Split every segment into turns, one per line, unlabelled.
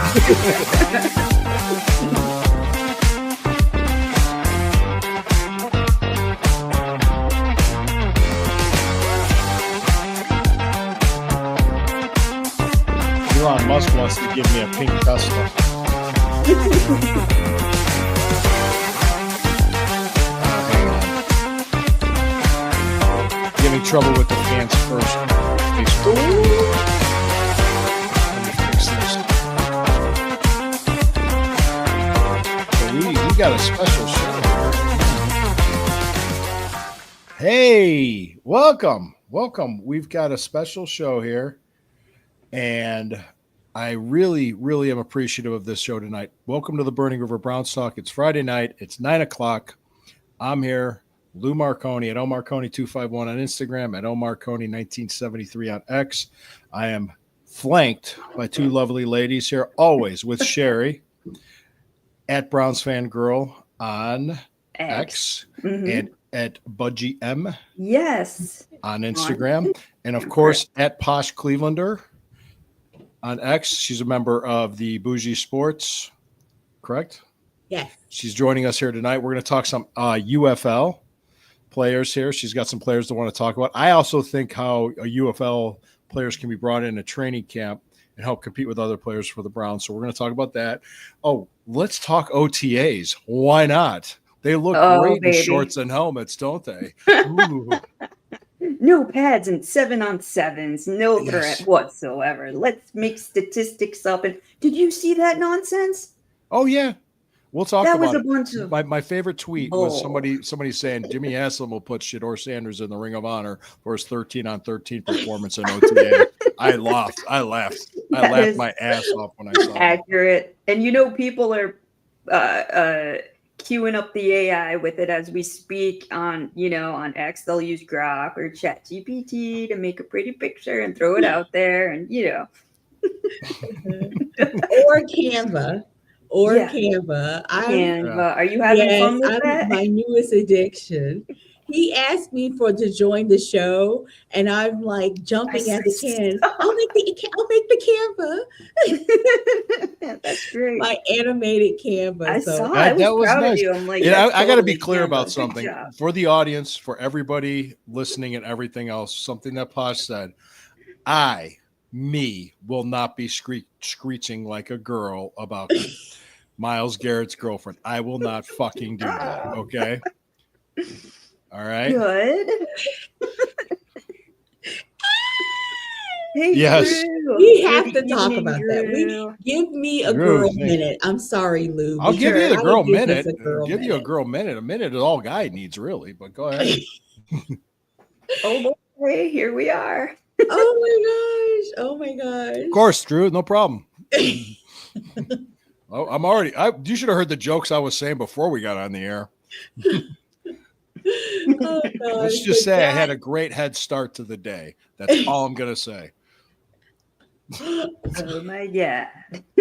Elon Musk wants to give me a pink Tesla. Hang on. Giving trouble with the fans first. Facebook. Let me fix this. So we got a special show here. Hey, welcome. We've got a special show here. And I really, really am appreciative of this show tonight. Welcome to the Burning River Browns Talk. It's Friday night. It's 9:00. I'm here, Lou Marconi at omarconi251 on Instagram, at omarconi1973 on X. I am flanked by two lovely ladies here, always with Sherry at Browns Fan Girl on X, and at Budgie M.
Yes.
On Instagram. And of course, at Posh Clevelander on X. She's a member of the Bougie Sports, correct?
Yes.
She's joining us here tonight. We're going to talk some UFL players here. She's got some players to want to talk about. I also think how UFL players can be brought in a training camp and help compete with other players for the Browns. So we're going to talk about that. Oh, let's talk OTAs. Why not? They look great in shorts and helmets, don't they? Ooh.
No pads and 7-on-7s, no threat whatsoever. Let's make statistics up. And did you see that nonsense?
Oh yeah, we'll talk
that
about
was a bunch of
my favorite tweet was somebody saying Jimmy Haslam will put Shedeur Sanders in the Ring of Honor for his 13-on-13 performance in OTA. I laughed my ass off when I saw it.
Accurate. And people are queuing up the AI with it as we speak on X. They'll use Grok or ChatGPT to make a pretty picture and throw it out there, and
or Canva. Canva.
Are you having fun with that?
My newest addiction. He asked me to join the show, and I'm like jumping at the chance. I'll make the Canva.
That's great.
My animated Canva.
I saw. I was proud of you. I'm like,
I got to be clear about something for the audience, for everybody listening, and everything else. Something that Posh said. Me will not be screeching like a girl about Myles Garrett's girlfriend. I will not fucking do that. Okay. All right.
Good. Hey,
yes.
Drew.
We have to talk about that. Give me a girl minute. I'm sorry, Lou.
I'll give you the girl minute. Give you a girl minute. A minute is all guy needs, really. But go ahead.
Oh boy, here we are.
Oh my gosh.
Of course, Drew. No problem. I'm already. You should have heard the jokes I was saying before we got on the air.
Oh,
let's just say I had a great head start to the day. That's all I'm gonna say.
Oh my god!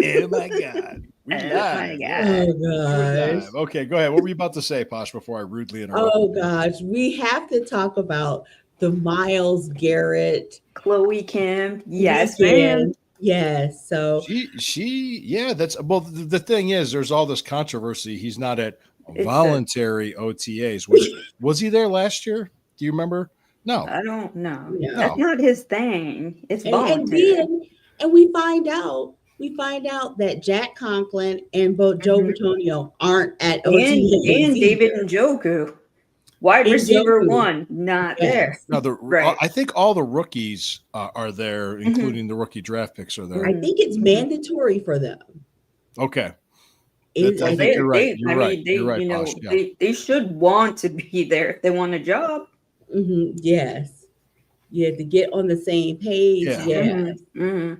Oh my god!
Oh gosh!
Okay, go ahead. What were you about to say, Posh? Before I rudely interrupt.
Oh gosh, we have to talk about the Myles Garrett,
Chloe Kim. Yes, man.
Yes. So
that's the thing is, there's all this controversy. He's not at voluntary OTAs. Which was he there last year? Do you remember? No,
I don't know. No. That's not his thing. It's voluntary.
And we find out that Jack Conklin and both Joe Bitonio aren't at OTAs.
And David Njoku, wide receiver one, not there.
No, I think all the rookies are there, including the rookie draft picks are there.
I think it's mandatory for them.
Okay.
I think you're right. They should want to be there if they want a job.
Yes. Yeah, to get on the same page. Yeah. Yes.
Yes.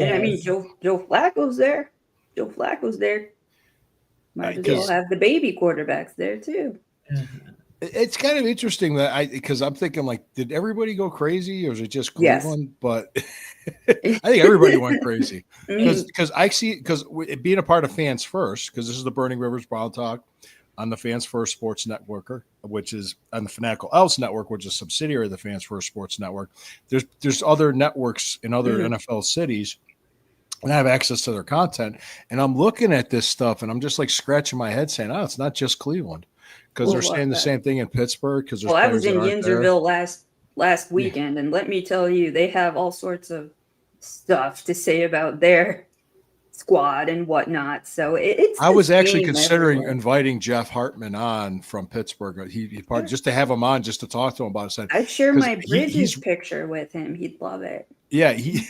And I mean, Joe Flacco's there. Might as well have the baby quarterbacks there too.
It's kind of interesting because I'm thinking, like, did everybody go crazy or is it just Cleveland? Yes. But I think everybody went crazy because being a part of Fans First, because this is the Burning Rivers Brown Talk on the Fans First Sports Network, which is on the Fanatical Elves Network, which is a subsidiary of the Fans First Sports Network. There's other networks in other NFL cities and I have access to their content, and I'm looking at this stuff, and I'm just like scratching my head, saying, "Oh, it's not just Cleveland," because
Well,
they're saying the same thing in Pittsburgh. Because there's
Well, I
players
was in
that aren't there.
Yinzerville last weekend, and let me tell you, they have all sorts of stuff to say about their squad and whatnot. So it's.
I was actually
game
considering
everywhere.
inviting Jeff Hartman on from Pittsburgh. He part just to have him on, just to talk to him about it.
I'd share
'Cause
my Bridges
he's-
picture with him. He'd love it.
Yeah, he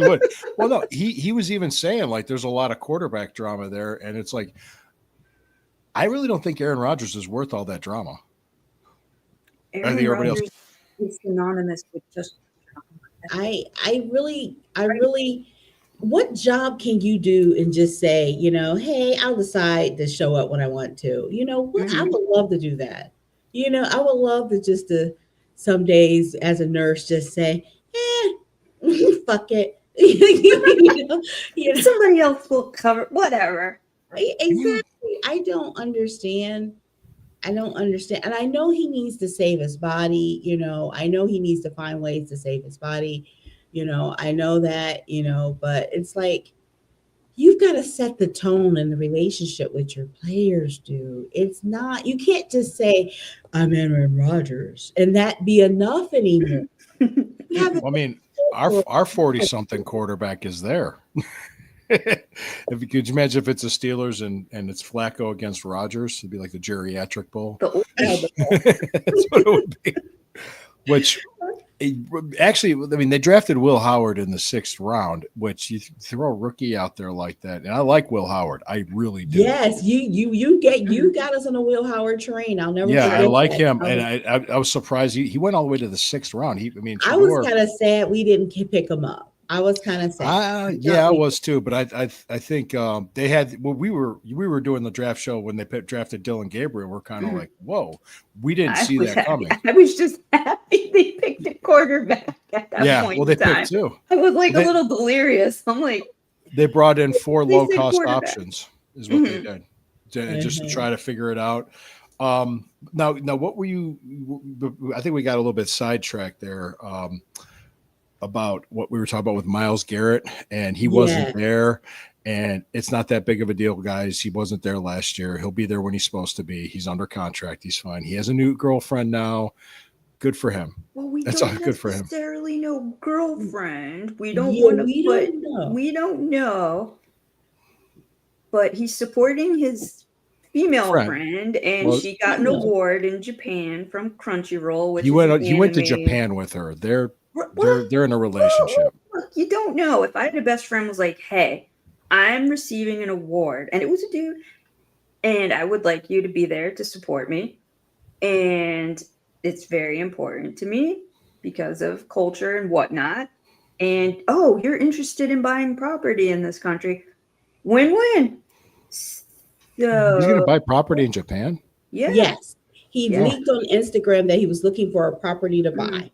would. Well, no, he was even saying like there's a lot of quarterback drama there, and it's like I really don't think Aaron Rodgers is worth all that drama.
Aaron
think everybody else-
Rodgers is synonymous with just.
I really, what job can you do and just say, hey, I'll decide to show up when I want to? I would love to do that. I would love to some days as a nurse just say, fuck it.
Somebody else will cover whatever.
Exactly. I don't understand. And I know he needs to save his body. I know he needs to find ways to save his body. I know that, but it's like, you've got to set the tone in the relationship with your players, dude. It's not, you can't just say, I'm Aaron Rodgers and that be enough anymore.
I mean, our 40-something quarterback is there. If you could imagine if it's the Steelers and it's Flacco against Rodgers, it'd be like the geriatric bowl. That's what it would be. Which actually, I mean, they drafted Will Howard in the 6th round, which you throw a rookie out there like that. And I like Will Howard. I really do.
Yes, you got us on a Will Howard train. I'll never forget
I like
that.
him. And I was surprised he went all the way to the 6th round.
I was kind of sad we didn't pick him up. I was kind of sad.
I was too, but I think they had. Well, we were doing the draft show when they drafted Dylan Gabriel. We're kind of like, whoa, we didn't see that coming.
I was just happy they picked a quarterback at that point.
Well, they
in time.
picked 2.
I was like a little delirious. I'm like,
they brought in 4
They said
low-cost
quarterback.
options, is what they did, just to try to figure it out. Now, what were you? I think we got a little bit sidetracked there. About what we were talking about with Myles Garrett, and he wasn't there, and it's not that big of a deal, guys. He wasn't there last year. He'll be there when he's supposed to be. He's under contract. He's fine. He has a new girlfriend now. Good for him.
well,
That's
don't
all good for him.
necessarily know girlfriend. We don't
Yeah,
want to
we
put.
don't know.
We don't know. But he's supporting his female
Friend.
friend, and
Well,
she got an award in Japan from Crunchyroll. Which
He
is
went.
an
He went to
anime-
Japan with her. They're
What?
in a relationship.
Look, you don't know. If I had a best friend was like, hey, I'm receiving an award, and it was a dude, and I would like you to be there to support me. And it's very important to me because of culture and whatnot. And oh, you're interested in buying property in this country. Win-win. So,
He's going to buy property in Japan.
yeah.
Yes. He
Yeah.
leaked on Instagram that he was looking for a property to
Mhm.
buy.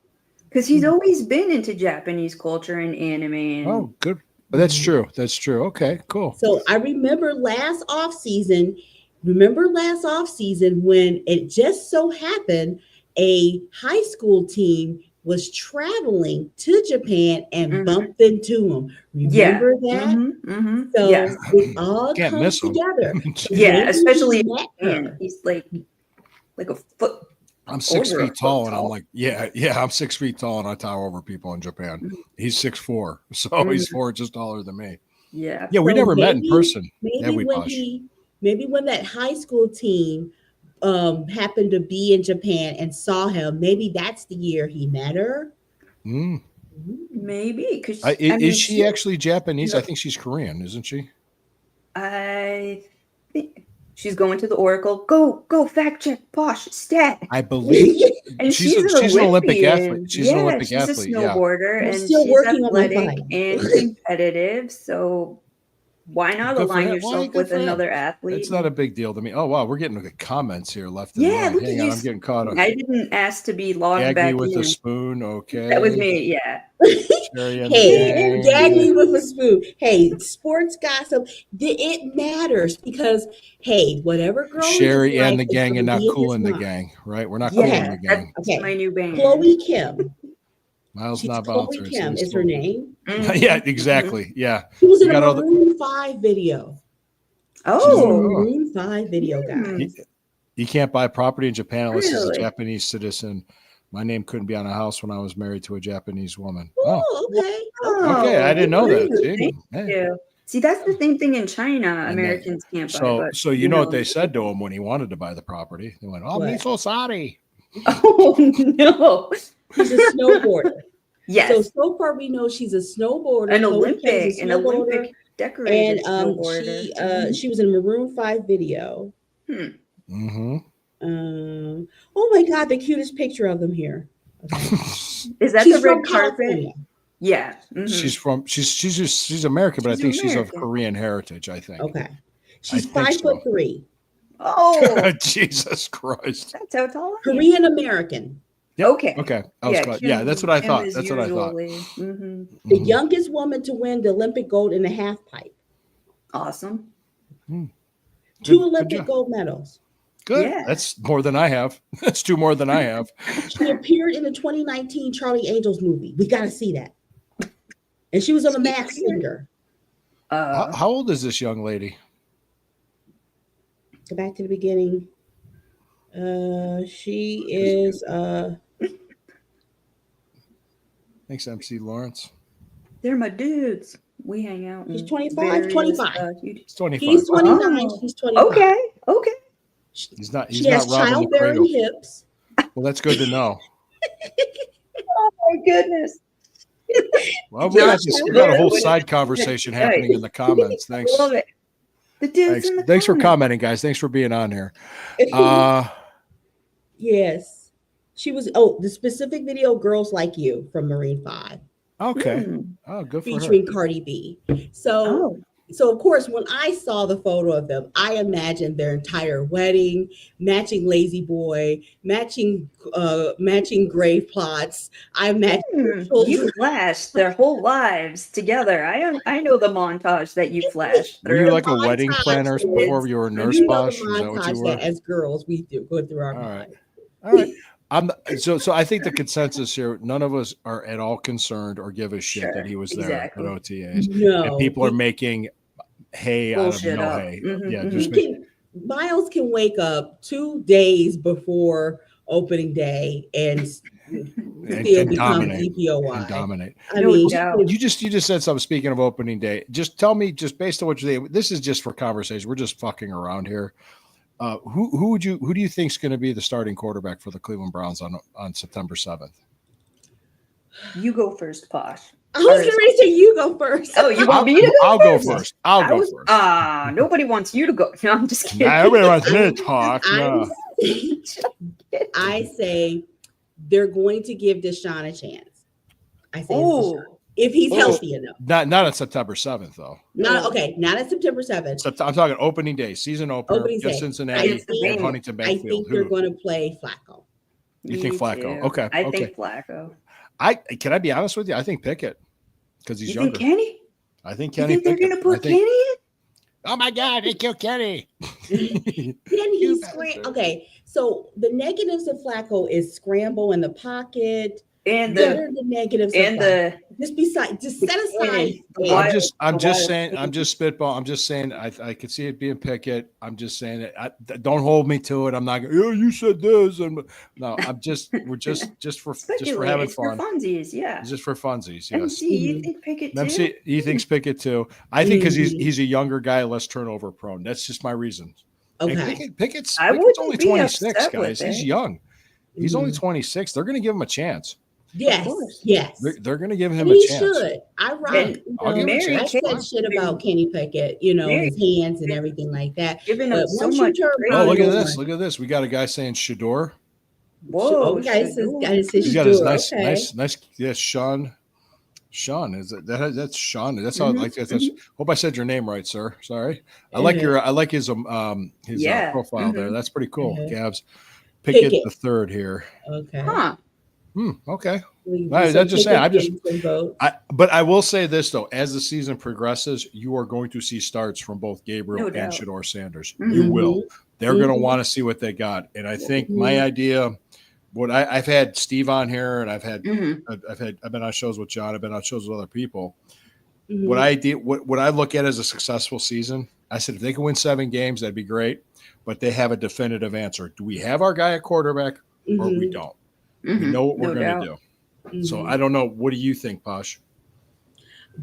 Because he's always been into Japanese culture and anime. And
Oh, good. But that's true. That's true. Okay, cool.
So I remember last off season when it just so happened a high school team was traveling to Japan and
Mhm.
bumped into him. Remember that? So
yes.
it all
Can't
comes
miss 'em.
together.
Yeah,
Maybe
especially
he met her.
And he's like a foot.
I'm 6
over a
feet tall,
foot
and I'm
tall.
like, I'm 6 feet tall, and I tower over people in Japan.
Mhm.
He's 6'4", so
Mhm.
he's 4 inches taller than me.
Yeah.
Yeah, we
So
never met in
maybe-
person.
Maybe
Have we,
when
Posh?
maybe when that high school team happened to be in Japan and saw him, maybe that's the year he met her.
Mm.
Maybe because
Is she actually Japanese?
No.
I think she's Korean, isn't she?
I think she's going to the Oracle. Go fact check Posh stat.
I believe
And
she's an Olympic athlete. She's an Olympic
she's
athlete,
a
yeah.
snowboarder
I'm
and
still
she's
working on my
athletic
bike.
and competitive. So why not
Good for
align
him. Why,
yourself
good
with
for him.
another athlete?
It's not a big deal to me. Oh wow, we're getting the comments here left and
Yeah,
right.
look at
Hang on,
you.
I'm getting caught up.
I didn't ask to be logged
Gag
back
me with
in.
a spoon, okay.
That was me. Yeah.
Sherry and the
Hey,
gang.
gag me with a spoon. Hey, sports gossip, it matters because, hey, whatever girl you
Sherry and
like
the
is
gang, and
gonna
not
be in
cool
his
in the
mind.
gang, right? We're not
Yeah,
cool in the gang.
That's
Okay.
my new band.
Chloe Kim.
Miles
She's
not
Chloe
bouncer.
Kim is her name.
Mhm.
Yeah, exactly. Yeah.
She was in
You
a
got all the-
Maroon 5 video. She was in a
Oh,
Maroon 5 video, guys.
You, you can't buy property in Japan unless he's a
Really?
Japanese citizen. My name couldn't be on a house when I was married to a Japanese woman. Oh,
Oh, okay.
okay. I didn't know that.
really?
See?
Thank
Yeah.
you. See, that's the same thing in China.
And
Americans can't buy,
So,
but
so you know what they said to him when he wanted to buy the property? They went, "Oh, me
What?
so sorry."
Oh no!
She's a snowboarder.
Yes,
So far we know she's a snowboarder.
an
Cody K's
Olympic,
a snowboarder.
Olympic decorated
And
snowboarder.
she was in a Maroon 5 video.
Mm-hmm.
Oh my God, the cutest picture of them here. Okay.
Is that
She's
the red
from
carpet?
California.
Yeah. mhm.
She's American, but I
She's
think she's of
American.
Korean heritage. I think.
Okay. She's
think
5'3".
Oh,
Jesus Christ.
that's how tall. I am.
Korean American.
Yep.
Okay.
Okay. I was close. Yeah, that's what I thought. That's what I thought.
Mhm.
The
Mhm.
youngest woman to win the Olympic gold in the half pipe.
Awesome.
Two
Good
Olympic
job.
gold medals.
Good.
Yeah.
That's more than I have. That's two more than I have.
She appeared in the 2019 Charlie Angels movie. We got to see that. And she was on The Masked Singer.
How old is this young lady?
Go back to the beginning. She is
Thanks, MC Lawrence.
They're my dudes. We hang out.
She's
in
25,
various,
25.
He's 25.
he's 29,
Oh.
she's 25.
Okay. Okay.
He's not. He's
She has
not robbing the
childbearing
cradle.
hips.
Well, that's good to know.
Oh my goodness.
Well, we
Josh,
got a whole
Right.
side conversation happening in the comments. Thanks.
I love it. The dudes
Thanks.
in the
Thanks for
comments.
commenting, guys. Thanks for being on here.
Yes. She was the specific video Girls Like You from Marine 5
Okay.
Mm.
Oh, good for her.
featuring Cardi B. So of course when I saw the photo of them, I imagined their entire wedding, matching Lazy Boy, matching grave plots. I imagined their children.
You flashed their whole lives together. I know the montage that you flashed
Were you
through.
like a wedding
montage
planner
is-
before you were a nurse
You know
boss?
the
Is that what you
montage
were?
that as girls we do go through our
All right.
lives.
All right. So I think the consensus here, none of us are at all concerned or give a shit
Sure,
that he was there
exactly.
at OTAs.
No.
And people are making hay
Bullshit
out of no
up.
hay.
Mhm,
Yeah,
mhm.
just
Miles can wake up 2 days before opening day and still
and
become
dominate.
DPOY.
And dominate.
I
No
mean,
doubt.
You just said something. Speaking of opening day, just tell me, just based on what you think. This is just for conversation. We're just fucking around here. Who do you think is going to be the starting quarterback for the Cleveland Browns on September 7th?
You go first, Posh.
I was going to say you go first.
Oh, you want me to go
I'll go
first?
first. I'll go first.
Nobody wants you to go. No, I'm just kidding.
Nah, everybody wants me to talk. No.
I say they're going to give Deshaun a chance. I say
Oh,
if he's
Oh.
healthy enough.
Not on September 7th though.
Not on September 7th.
I'm talking opening day, season opener,
Opening
just
day.
Cincinnati
Against the
and
Bengals.
Huntington
I
Bankfield.
think they're going to play Flacco.
You think
me
Flacco?
too.
Okay,
I
okay.
think Flacco.
Can I be honest with you? I think Pickett because he's
You
younger.
think Kenny?
I think
You
Kenny
think they're
Pickett.
going to put
I think-
Kenny in?
Oh my God, they killed Kenny.
Then
You
he's
bastard.
okay. So the negatives of Flacco is scramble in the pocket.
And
What
the
are the negatives
and
of Flacco?
the
Just set aside.
the
I'm
wild-
just
the
saying.
wild-
I'm just spitball. I'm just saying. I could see it being Pickett. I'm just saying it. Don't hold me to it. I'm not. Oh, you said this, and no. We're just for
speculate.
having
It's for
fun.
funsies, yeah.
Just for funsies. Yes.
MC, you
Mhm.
think Pickett too?
MC, he thinks Pickett too. I think because
Mhm.
he's a younger guy, less turnover prone. That's just my reason. And
Okay.
Pickett's
I
only
wouldn't be
26,
upset with
guys. He's
it.
young. He's only
Mhm.
26. They're going to give him a chance.
Yes.
course.
Yes.
They're going to give him
And
a
he
chance.
should. I
And
right.
I'll give him a
Mary
I
chance.
said
Kate-
shit about Kenny Pickett, his hands and everything like that.
Giving
But
him so
once you
much
turn
praise.
Oh, look at
Right.
this! Look at this! We got a guy saying Shador.
Whoa,
Okay, it says-
Shador.
it says
He's got his
Shador,
nice. Yes, Sean. Sean is that's Sean. That's how
Mhm,
I like that. Hope I said your name right, sir. Sorry. I like his
Yeah,
profile there. That's pretty cool.
Mhm.
Gabs Pickett
Pickett.
the third here.
Okay.
Huh.
Okay.
We-
Right,
so
that's just saying,
Pickett
I'm just-
getting some votes.
But I will say this though, as the season progresses, you are going to see starts from both Gabriel
No
and
doubt.
Shador Sanders.
Mhm.
You will. They're going to
Mhm.
want to see what they got. And I think my
Mhm.
idea what I've had Steve on here, and I've
Mhm.
been on shows with John. I've been on shows with other people.
Mhm.
What I look at as a successful season, I said if they can win 7 games, that'd be great. But they have a definitive answer. Do we have our guy at quarterback, or we
Mhm.
don't? We
Mhm.
know what we're
No
going to
doubt.
do. So
Mhm.
I don't know. What do you think, Posh?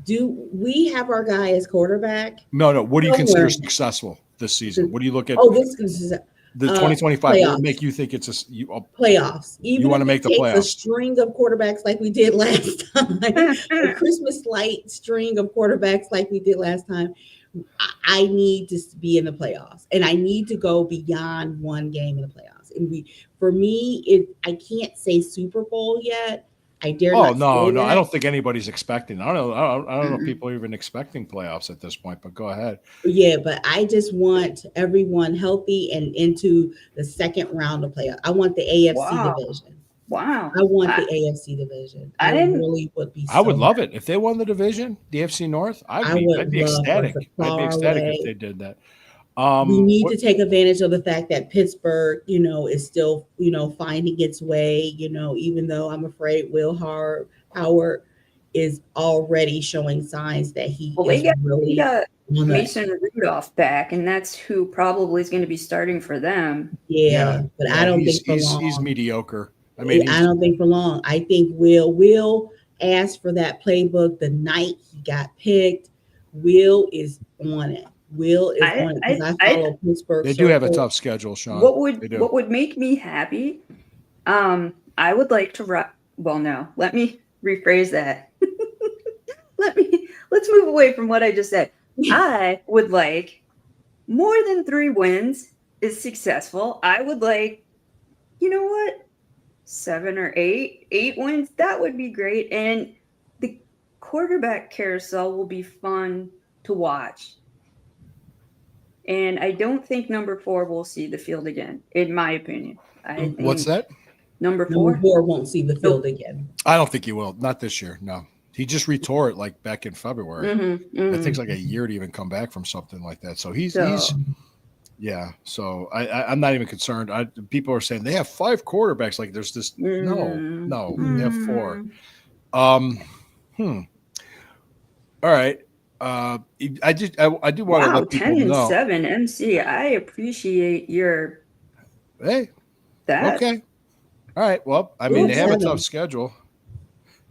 Do we have our guy as quarterback?
No. What do you consider
Somewhere.
successful this season? What do you look at?
Oh, this is
The 2025. What would
playoffs.
make you think it's you
Playoffs. Even
want to
if
make
it
the
takes a
playoffs?
string of quarterbacks like we did last time, a Christmas light string of quarterbacks like we did last time, I need to be in the playoffs, and I need to go beyond one game in the playoffs. And for me, I can't say Super Bowl yet. I dare
Oh
not say
no, I
that.
don't think anybody's expecting. I don't know if
Mm-mm.
people are even expecting playoffs at this point. But go ahead.
Yeah, but I just want everyone healthy and into the second round of playoffs. I want the AFC
Wow.
division.
Wow.
I want the AFC division.
I
I
didn't-
really would be
I would
so
love
happy.
it if they won the division, the AFC North.
I
I'd
would
be
love for
ecstatic.
it to
I'd be
far
ecstatic
away.
if they did that.
We need
What-
to take advantage of the fact that Pittsburgh, is still, finding its way, even though I'm afraid Will Howard is already showing signs that he
Well,
is
they
really
got
on the,
Mason Rudolph back, and that's who probably is going to be starting for them.
but I don't think for long.
he's mediocre. I mean,
I don't think for long. I think Will asked for that playbook the night he got picked. Will is on it. Will is on it because I follow Pittsburgh.
they do have a
Circle.
tough schedule, Sean. They do.
What would make me happy? I would like to well, no, let me rephrase that. Let's move away from what I just said. I would like more than 3 wins is successful. I would like, you know what? 7 or 8 wins, that would be great. And the quarterback carousel will be fun to watch. And I don't think number 4 will see the field again, in my opinion. I think
What's that?
Number
Number
4?
4 won't see the field again.
I don't think he will. Not this year. No. He just retore it like back in February. It takes like a year to even come back from something like that. So he's yeah. So I'm not even concerned. People are saying they have 5 quarterbacks. Like there's this no, they have 4. All right. I do want to let people
10
know.
and 7 MC. I appreciate your
Hey.
that.
Okay. All right. Well, I mean, they have a
7.
tough schedule.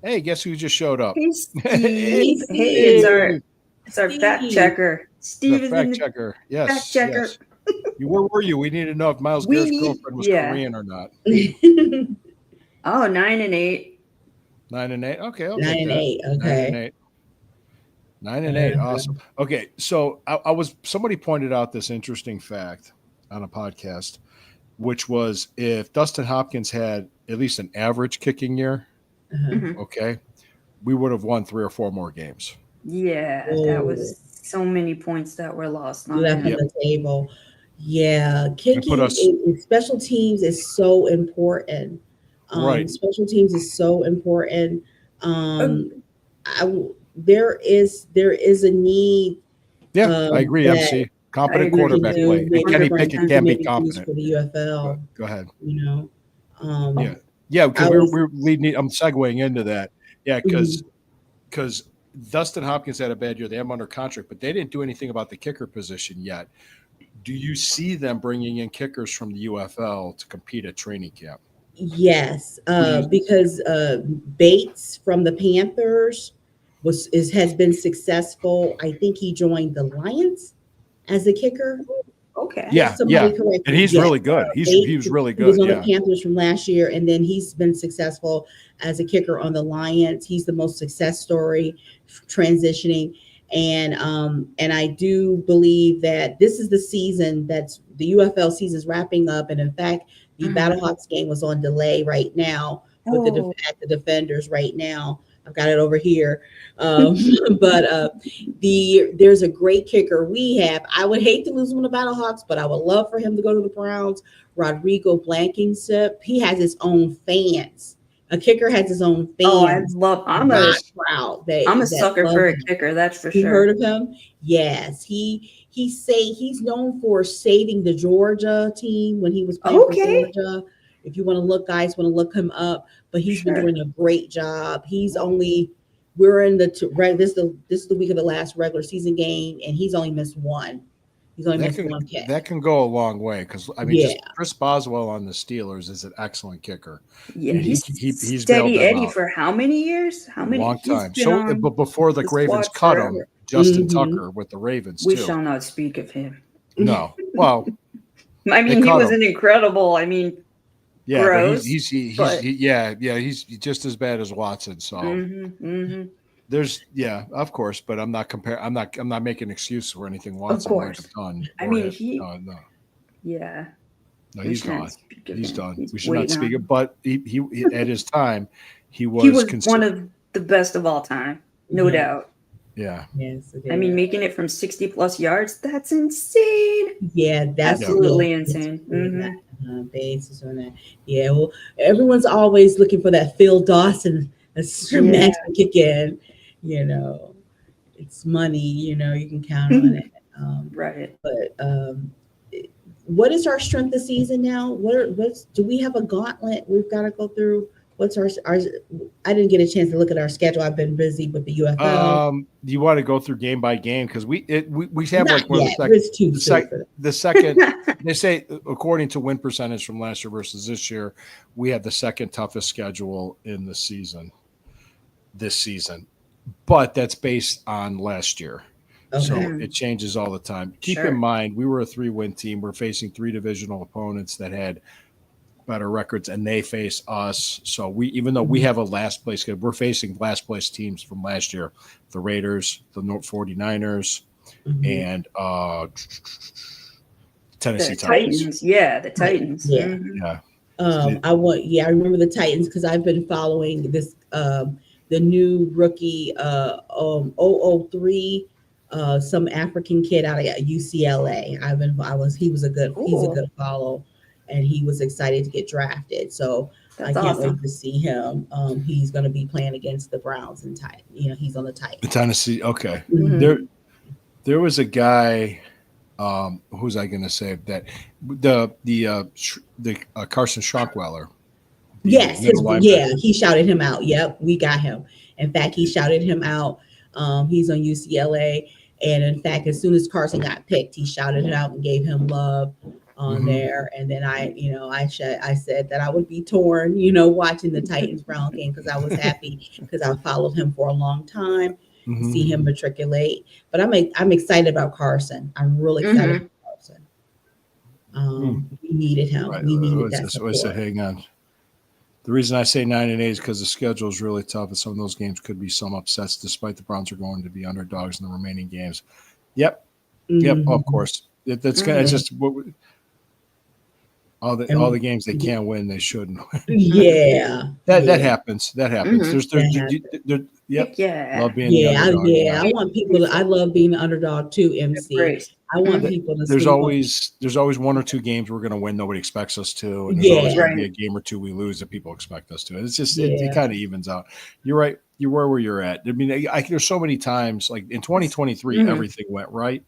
Hey, guess who just showed up?
Hey, Steve.
Steve.
Hey, it's our fact
Steve.
checker. Steve
The
is
fact
in the
checker. Yes.
fact checker.
Yes. Where were you? We need to know if Miles
We
Garrett's
need-
girlfriend was
yeah.
Korean or not.
Oh, 9 and 8.
9 and 8. Okay.
9 and 8. Okay.
9 and 8. Awesome. Okay. So somebody pointed out this interesting fact on a podcast, which was if Dustin Hopkins had at least an average kicking year, okay, we would have won 3 or 4 more games.
Yeah, that was so many points that were lost on
Left
him.
on the table. Yeah, kicking in special teams is so important.
Right.
Special teams is so important. There is a need.
Yeah, I agree. MC competent quarterback play. And Kenny Pickett can be competent
for the UFL.
Go ahead.
Yeah,
because we're leading. I'm segueing into that. Yeah, because Dustin Hopkins had a bad year. They have him under contract, but they didn't do anything about the kicker position yet. Do you see them bringing in kickers from the UFL to compete at training camp?
Yes, because Bates from the Panthers has been successful. I think he joined the Lions as a kicker.
Okay.
Yeah, and he's really good. He was really good.
He was on the Panthers from last year, and then he's been successful as a kicker on the Lions. He's the most success story transitioning, and I do believe that this is the season that's the UFL season's wrapping up, and in fact, the Battlehawks game was on delay right now with the Defenders right now. I've got it over here. But there's a great kicker we have. I would hate to lose him to the Battlehawks, but I would love for him to go to the Browns. Rodrigo Blankenship. He has his own fans. A kicker has his own fans.
I'm a sucker for a kicker, that's for sure.
You heard of him? Yes. He's known for saving the Georgia team when he was playing for Georgia. If you want to look, guys, want to look him up. But he's been
Sure.
doing a great job. We're in this is the week of the last regular season game, and he's only missed one. He's only missed one kick.
That can go a long way because I mean,
Yeah.
just Chris Boswell on the Steelers is an excellent kicker.
Yeah,
And
he's
he's
steady
bailed them
Eddie
out.
for how many years? How many?
Long
he's
time.
been
So,
on
but before the
the
Ravens
squad
cut him,
forever.
Justin
Mhm.
Tucker with the Ravens
We
too.
shall not speak of him.
No, well,
I
They
mean, he
cut
was
him.
an incredible. I mean,
yeah,
Gross,
but he's
but-
he's just as bad as Watson. So there's of course, but I'm not making an excuse for anything Watson might
course.
have done.
I
or
mean,
had-
he-
no,
yeah.
no,
we
he's
shouldn't
gone.
speak of
He's
him.
done.
He's
We should not
waiting
speak
on-
of, but he at his time he was,
He was
consi-
one of the best of all time, no
Yeah.
doubt.
yeah.
Yes, it
I mean,
is.
making it from 60+ yards, that's insane.
Yeah, that's
Absolutely
yeah,
insane.
that's- basis on that. Yeah, well, everyone's always looking for that Phil Dawson max to kick in. You know, it's money. You know, you can count on it.
Right.
But what is our strength this season now? Do we have a gauntlet we've got to go through? What's our? I didn't get a chance to look at our schedule. I've been busy with the UFL.
Do you want to go through game by game because we have
Not
like one
yet.
of the
It's too soon for that.
the second they say according to win percentage from last year versus this year, we have the second toughest schedule in the season. This season, but that's based on last year. So
Okay.
it changes all the time. Keep
Sure.
in mind, we were a 3-win team. We're facing 3 divisional opponents that had better records, and they face us. So even though we have a last place, we're facing last place teams from last year: the Raiders, the 49ers,
Mhm.
and Tennessee
The
Titans.
Titans. Yeah, the Titans.
Yeah.
Mhm.
Yeah,
I remember the Titans because I've been following this the new rookie 003 some African kid out of UCLA. He's a good follow, and he was excited to get drafted. So
That's
I can't
awesome.
wait to see him. He's going to be playing against the Browns and Titans. You know, he's on the Titans.
Tennessee. Okay,
Mhm.
there was a guy. Who's I going to say that the Carson Schrockweller.
Yes,
middle linebacker.
he shouted him out. Yep, we got him. In fact, he shouted him out. He's on UCLA, and in fact, as soon as Carson got picked, he shouted him out and gave him love on
Mhm.
there. And then I said that I would be torn, watching the Titans Brown game because I was happy because I followed him for a long time to
Mhm.
see him matriculate. But I'm excited about Carson. I'm really excited about Carson. We needed him.
Right.
We needed
What's
that
this? What's
support.
that? Hang on. The reason I say 9-8 is because the schedule is really tough, and some of those games could be some upsets, despite the Browns are going to be underdogs in the remaining games. Yep,
Mhm.
of course. That's gonna. It's just all the games they can't win, they shouldn't win.
Yeah.
That
yeah.
happens. That happens.
Mhm.
Yep.
Heck yeah.
Love being the underdog.
I want people to. I love being the underdog too, MC.
Embrace.
I want
Mhm.
people to.
There's
sleep on-
always 1 or 2 games we're going to win. Nobody expects us to, and there's
Yeah.
always going to be a
Right.
game or 2 we lose that people expect us to. And it's just
Yeah.
it kind of evens out. You're right. You're where you're at. I mean, there's so many times like in 2023,
Mhm.
everything went right.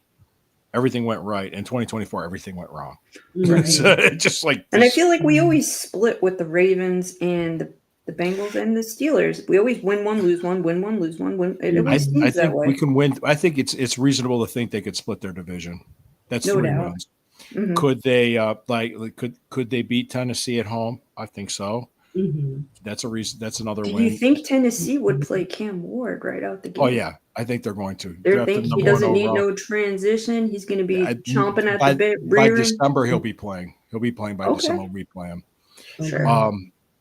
Everything went right. In 2024, everything went wrong.
Right.
So it's just like,
And I
this-
feel like we always split with the Ravens and the Bengals and the Steelers. We always win one, lose one, win one, lose one, win. It
I-
always seems
I
that
think
way.
we can win. I think it's reasonable to think they could split their division. That's
No
3
doubt.
wins.
Mhm.
Could they could they beat Tennessee at home? I think so.
Mhm.
That's a reason. That's another
Do
win.
you think Tennessee would play Cam Ward right out the gate?
Oh yeah, I think they're going to.
They
Draft
think
him
he
number 1
doesn't need
overall.
no transition. He's going to be
I-
chomping at
by,
the bit.
by
rearing.
December, he'll be playing. He'll be playing by
Okay.
December. We'll be playing.
Sure.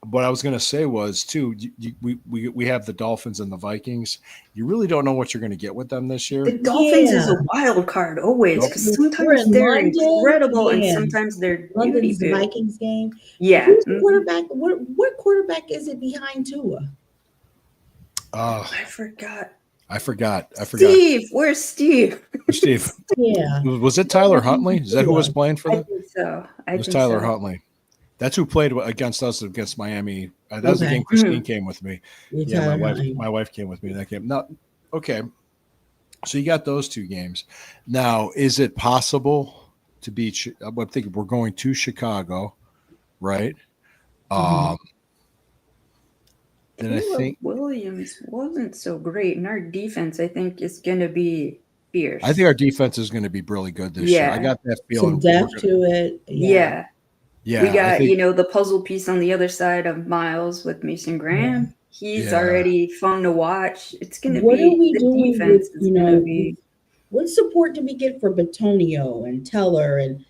What I was going to say was too. We have the Dolphins and the Vikings. You really don't know what you're going to get with them this year.
The Dolphins is
Yeah.
a wild card always
Nope.
because
We're
sometimes
in
they're
London.
incredible and
Yeah.
sometimes they're
London's
beauty poo.
Vikings game.
Yeah.
Who's the
Mhm.
quarterback? What quarterback is it behind Tua?
Oh,
I forgot.
I forgot.
Steve, where's Steve?
Steve,
Yeah.
was it Tyler Huntley? Is that who was playing for
I
them?
think so.
It was Tyler Huntley. That's who played against us against Miami. That was the
Okay.
game Christine came with me.
You're
Yeah,
Tyler Huntley.
my wife came with me in that game. No, okay. So you got those 2 games. Now, is it possible to beat? I'm thinking we're going to Chicago, right? Um, then I
Caleb
think
Williams wasn't so great, and our defense, I think, is going to be fierce.
our defense is going to be really good this year. I
Yeah.
got that
Some
feeling.
depth to it.
Yeah.
Yeah,
We
I
got,
think,
the puzzle piece on the other side of Miles with Mason Graham. He's
Yeah.
already fun to watch. It's going to
What
be
are we
the
doing
defense
with,
is going to be.
what support do we get for Batonio and Teller and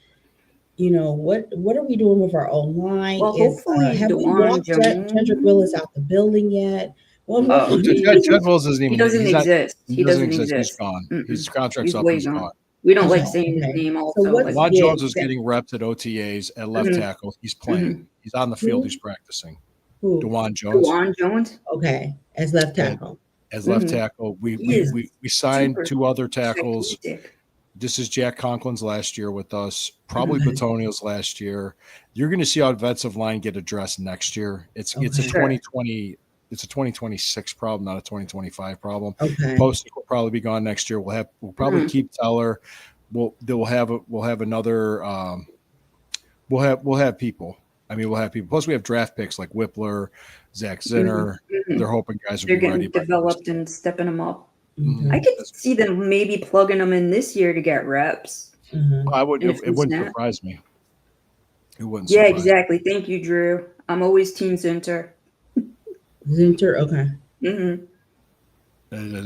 what are we doing with our own line?
Well, hopefully
Have we
DeJuan
walked
Jones.
Kendrick Willis out the building yet? Well,
Oh,
Jed Wills isn't even.
He doesn't
he's not-
exist. He doesn't
exist. He's
exist.
gone.
Mm-mm.
His contract's
He's
up.
way
He's
gone.
gone.
We don't like
Okay,
saying his
okay.
name
So
also.
what's-
like,
Juwan
Yeah,
Jones is
exactly.
getting reps at OTAs at left
Mhm.
tackle. He's playing. He's on the field. He's practicing.
who?
DeJuan Jones
DeJuan Jones.
Okay, as left tackle.
as left
Mhm.
tackle. We
He is
signed
super
2 other tackles.
Gigantic.
This is Jack Conklin's last year with us, probably
Okay.
Batonio's last year. You're going to see our offensive line get addressed next year. It's a
Okay.
Sure.
2020, it's a 2026 problem, not a 2025 problem.
Okay.
Postic will probably be gone next year. We'll probably
Mhm.
keep Teller. We'll have another. We'll have people. I mean, we'll have people. Plus, we have draft picks like Whippler, Zach Zinner.
Mhm.
They're hoping guys will
They're
be ready.
getting
by
developed and stepping them up.
Mhm.
I could see them maybe plugging them in this year to get reps.
Mhm.
I would.
And
It,
if
it
it's
wouldn't
not-
surprise me. It wouldn't.
Yeah,
surprise me.
exactly. Thank you, Drew. I'm always Team Center.
Zinter. Okay.
Mm-hmm.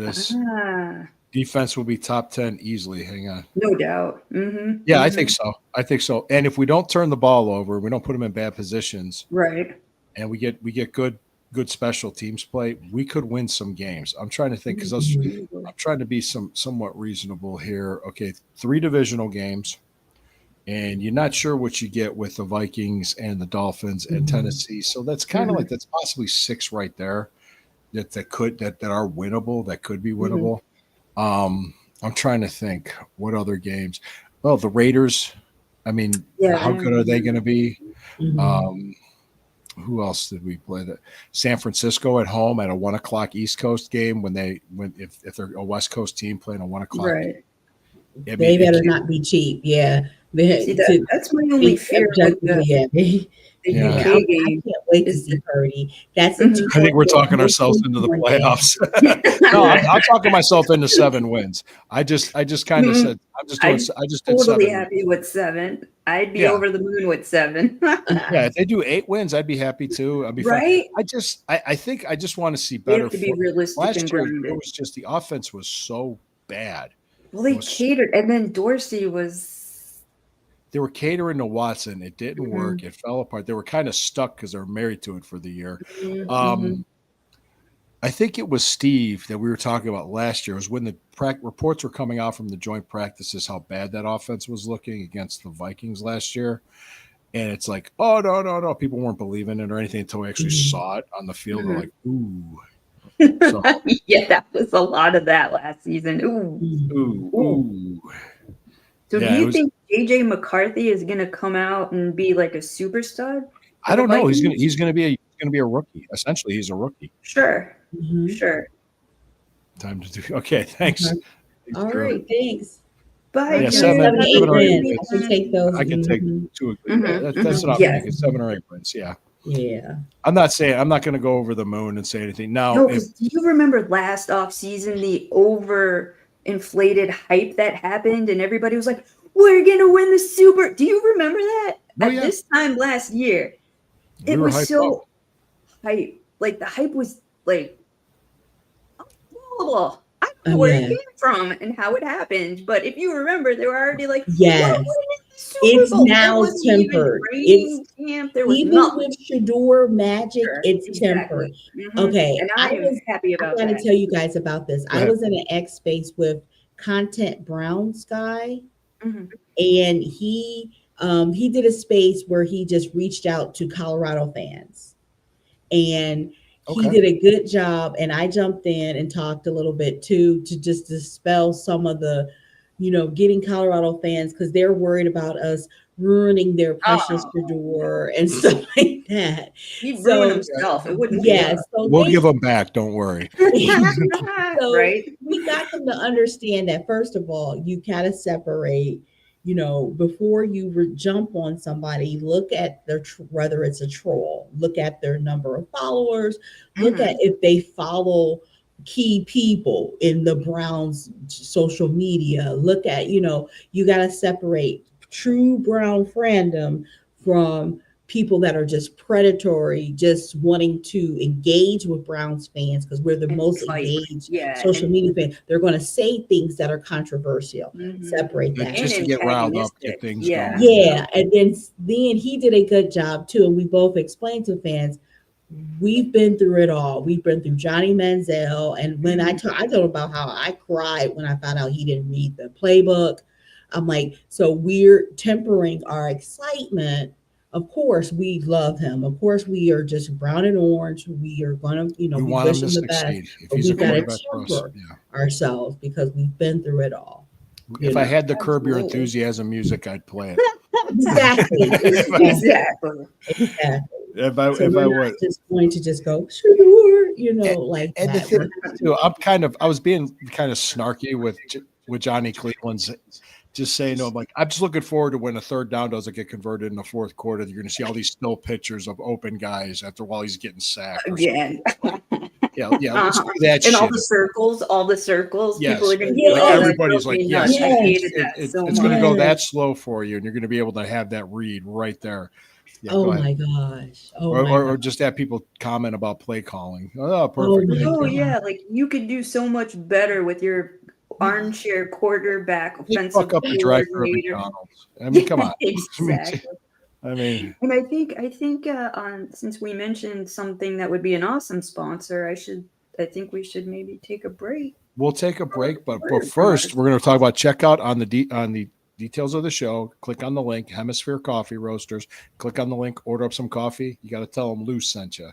This
Ah,
defense will be top 10 easily. Hang on.
no doubt. Mm-hmm.
Yeah, I think so. I think so. And if we don't turn the ball over, we don't put them in bad positions,
Right.
and we get good special teams play, we could win some games. I'm trying to think because
Mhm.
I'm trying to be somewhat reasonable here. Okay, 3 divisional games, and you're not sure what you get with the Vikings and the Dolphins and
Mhm.
Tennessee. So that's kind of
Mhm.
like that's possibly 6 right there that are winnable. That could be winnable. I'm trying to think what other games. Well, the Raiders. I mean,
Yeah.
how good are they going to be?
Mhm.
Who else did we play? That San Francisco at home at a 1:00 East Coast game if they're a West Coast team playing a 1:00.
Right.
I mean,
They
it
better
can't-
not be cheap. Yeah.
See, that's my only fear with the
Yeah.
UK
I
game.
can't wait to
Is-
see Purdy. That's
Mhm.
I think we're talking ourselves into the playoffs. No, I'm talking myself into 7 wins. I just kind of
Mhm.
said I just did
Totally
7.
happy with 7. I'd be
Yeah.
over the moon with 7.
Yeah, if they do 8 wins, I'd be happy too. I'd be fine.
Right?
I think I just want to see
We
better.
have to be
football.
realistic
Last
and
year,
grounded.
it was just the offense was so bad.
Well, they
it was-
catered, and then Dorsey was.
They were catering to Watson. It didn't
Mhm.
work. It fell apart. They were kind of stuck because they were married to it for the year.
Mhm.
I think it was Steve that we were talking about last year. It was when the reports were coming out from the joint practices how bad that offense was looking against the Vikings last year. And it's like, oh, no. People weren't believing it or anything until we actually
Mhm.
saw it on the field. They're like, ooh. So-
Yeah, that was a lot of that last season. Ooh.
Ooh.
So
Yeah,
do
it
you
was-
think JJ McCarthy is going to come out and be like a super stud?
I don't know. He's
Vikings?
gonna be a rookie. Essentially, he's a rookie.
Sure.
Mhm.
Sure.
Time to do. Okay, thanks.
Okay.
Thanks,
All
Drew.
right. Thanks.
Bye.
Yeah,
Drew.
7
Have a
eight
or
good
8
wins.
week.
I can take those.
I can take
Mhm.
2.
Mhm,
That's what I'm
yes.
thinking. 7 or 8 wins. Yeah.
Yeah.
I'm not going to go over the moon and say anything. Now,
No,
if,
because do you remember last off season the over inflated hype that happened and everybody was like, "We're gonna win the Super." Do you remember that?
Oh,
At
yeah.
this time last year,
we
it
were
was
hyped
so
up.
hype. Like the hype was like, blah. I don't know where
Yeah.
it came from and how it happened, but if you remember, they were already like,
Yes.
"We're winning the Super
It's
Bowl." There
now
wasn't even
tempered.
training camp. There was
Even
nothing.
with Shador Magic,
Sure,
it's
exactly.
tempered.
Mhm.
Okay,
and
I
I'm
was-
happy
I
about
got to
that.
tell you guys about this.
Go
I
ahead.
was in an X space with Content Brown Sky,
Mhm.
and he did a space where he just reached out to Colorado fans, and he
Okay.
did a good job. And I jumped in and talked a little bit too to just dispel some of the, getting Colorado fans because they're worried about us ruining their precious
Oh.
Shador and stuff like that.
He'd
So-
ruin himself. It wouldn't be
Yes, so
We'll
they-
give them back. Don't worry.
So-
right.
we got them to understand that first of all, you gotta separate, before you jump on somebody, look at their whether it's a troll, look at their number of followers, look at if they follow key people in the Browns social media. Look at, you got to separate true Brown fandom from people that are just predatory, just wanting to engage with Browns fans because we're the most engaged social media fans. They're going to say things that are controversial. Separate that.
Just to get riled up, get things going.
Yeah. And then he did a good job too. And we both explained to fans, we've been through it all. We've been through Johnny Manziel. And when I told about how I cried when I found out he didn't read the playbook. I'm like, so we're tempering our excitement. Of course, we love him. Of course, we are just brown and orange. We are going to, we wish him the best. But we've got to temper ourselves because we've been through it all.
If I had the Curb Your Enthusiasm music, I'd play it.
Exactly.
If I was
just going to just go, sure, like
and
that.
The thing, too, I was being kind of snarky with Johnny Cleveland's. Just saying, I'm like, I'm just looking forward to when a third down doesn't get converted in the fourth quarter. You're going to see all these still pictures of open guys while he's getting sacked.
Again.
Yeah. Let's do that
and
shit.
all the circles.
Yes.
People are going to be like,
everybody's like, yes.
I hated that so much.
It's going to go that slow for you, and you're going to be able to have that read right there. Yeah,
oh my gosh.
Or just have people comment about play calling. Oh, perfect.
Yeah. Like you could do so much better with your armchair quarterback offensive.
Fuck up the drive-thru at McDonald's. I mean, come on.
Exactly.
And
I think since we mentioned something that would be an awesome sponsor, I think we should maybe take a break.
We'll take a break, but first we're going to talk about checkout on the details of the show. Click on the link, Hemisphere Coffee Roasters. Click on the link, order up some coffee. You got to tell them Lou sent you.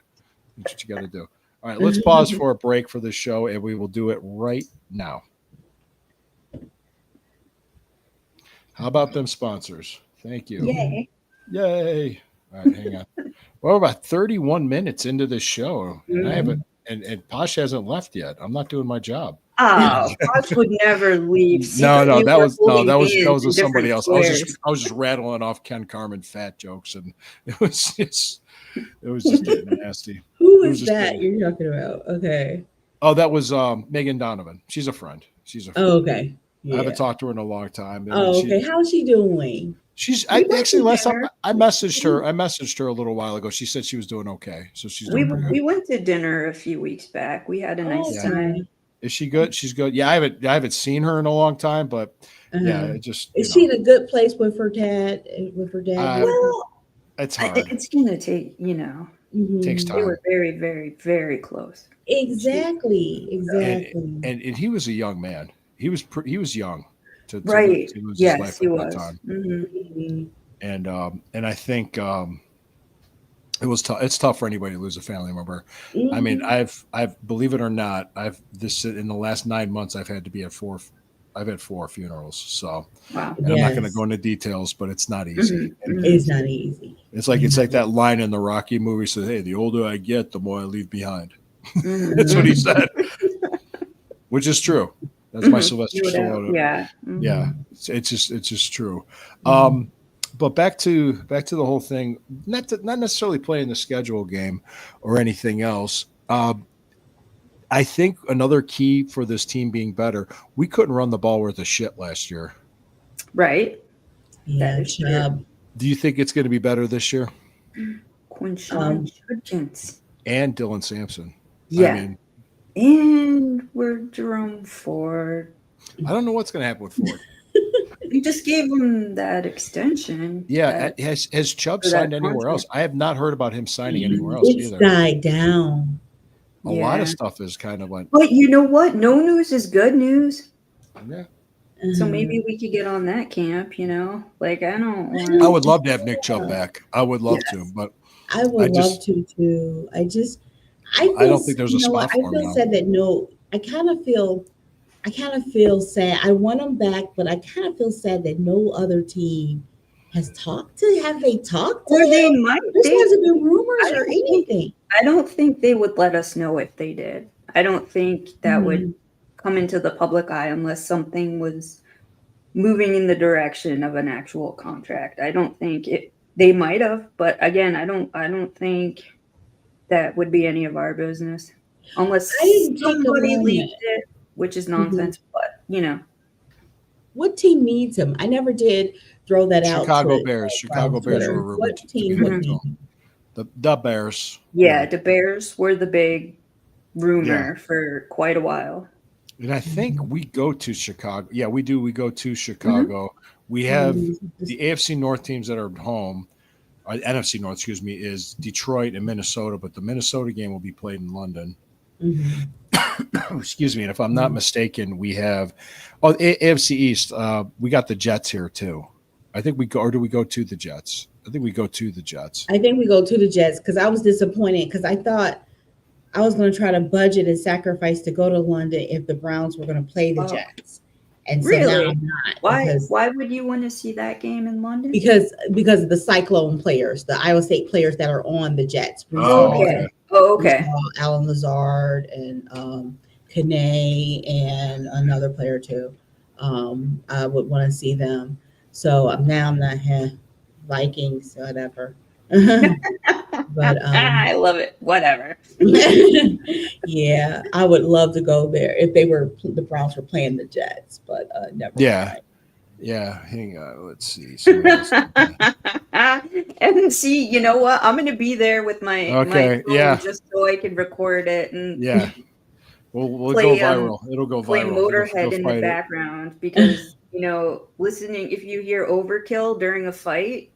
That's what you got to do. All right, let's pause for a break for the show, and we will do it right now. How about them sponsors? Thank you. Yay. All right, hang on. Well, we're about 31 minutes into the show, and I haven't, and Posh hasn't left yet. I'm not doing my job.
Oh, Posh would never leave.
No, that was somebody else. I was just rattling off Ken Carmen fat jokes, and it was just getting nasty.
Who is that you're talking about? Okay.
Oh, that was Megan Donovan. She's a friend.
Oh, okay. Yeah.
I haven't talked to her in a long time.
Oh, okay. How's she doing?
Last time I messaged her a little while ago. She said she was doing okay. So she's doing pretty good.
We went to dinner a few weeks back. We had a nice time.
Is she good? She's good. Yeah, I haven't seen her in a long time, but yeah, it just
is she in a good place with her dad?
Well,
it's hard.
It's gonna take,
takes time.
They were very, very, very close.
Exactly.
And he was a young man. He was young to
right.
lose
Yes,
his life
he
at
was.
that time.
Mm-hmm.
And I think it was tough. It's tough for anybody to lose a family member.
Mm-hmm.
I mean, I've believe it or not, in the last 9 months I've had to be at 4. I've had 4 funerals. So
wow.
And I'm not going to go into details, but it's not easy.
Mm-hmm. It's not easy.
It's like that line in the Rocky movie says, "Hey, the older I get, the more I leave behind."
Mm-hmm.
That's what he said, which is true. That's my Sylvester Stallone.
Yeah.
Mm-hmm. Yeah. It's just true. But back to the whole thing, not necessarily playing the schedule game or anything else. I think another key for this team being better, we couldn't run the ball worth a shit last year.
Right.
Yeah.
Do you think it's going to be better this year?
Quinshon Judkins.
And Dylan Sampson.
Yeah. And we're Jerome Ford.
I don't know what's going to happen with Ford.
You just gave him that extension.
Yeah. Has Chubb signed anywhere else? I have not heard about him signing anywhere else either.
It's died down.
A lot of stuff is kind of like.
But you know what? No news is good news.
Yeah.
So maybe we could get on that camp, Like, I
would love to have Nick Chubb back. I would love to, but
I would love to too. I don't
think there's a spot for him.
I feel sad that I kind of feel sad. I want him back, but I kind of feel sad that no other team has talked to. Have they talked to
or
him?
They might.
There hasn't been rumors or anything.
I don't think they would let us know if they did. I don't think that would come into the public eye unless something was moving in the direction of an actual contract. I don't think they might have, but again, I don't think that would be any of our business unless
I didn't take a
somebody
moment.
leaked it, which is nonsense. But
What team needs him? I never did throw that out.
Chicago
to,
Bears. Chicago
Browns
Bears
Twitter.
were rumored
What
to
team
be
would
there.
need
So,
him?
the Bears.
yeah, the Bears were the big rumor
Yeah.
for quite a while.
And I think we go to Chicago. Yeah, we do. We go to Chicago. We have the AFC North teams that are at home. NFC North, excuse me, is Detroit and Minnesota, but the Minnesota game will be played in London.
Mhm.
Excuse me. And if I'm not mistaken, we have AFC East. We got the Jets here too. I think we go, or do we go to the Jets? I think we go to the Jets.
I think we go to the Jets because I was disappointed because I thought I was going to try to budget and sacrifice to go to London if the Browns were going to play the
Oh.
Jets. And so
Really?
now I'm not.
Why would you want to see that game in London?
Because of the Cyclone players, the Iowa State players that are on the Jets. Brees Hall,
Okay. Oh,
Brees
okay.
Hall, Alan Lazard, and Kane, and another player too. I would want to see them. So now I'm not Vikings, whatever. But
I love it. Whatever.
yeah, I would love to go there if the Browns were playing the Jets, but never.
Yeah.
mind.
Yeah. Hang on. Let's see. Someone else.
And see, you know what? I'm gonna be there with my
Okay,
phone
yeah.
just so I can record it and
Yeah. We'll
Play,
go viral. It'll go
play
viral.
Motorhead
They'll
in
fight
the
it.
background because listening. If you hear Overkill during a fight,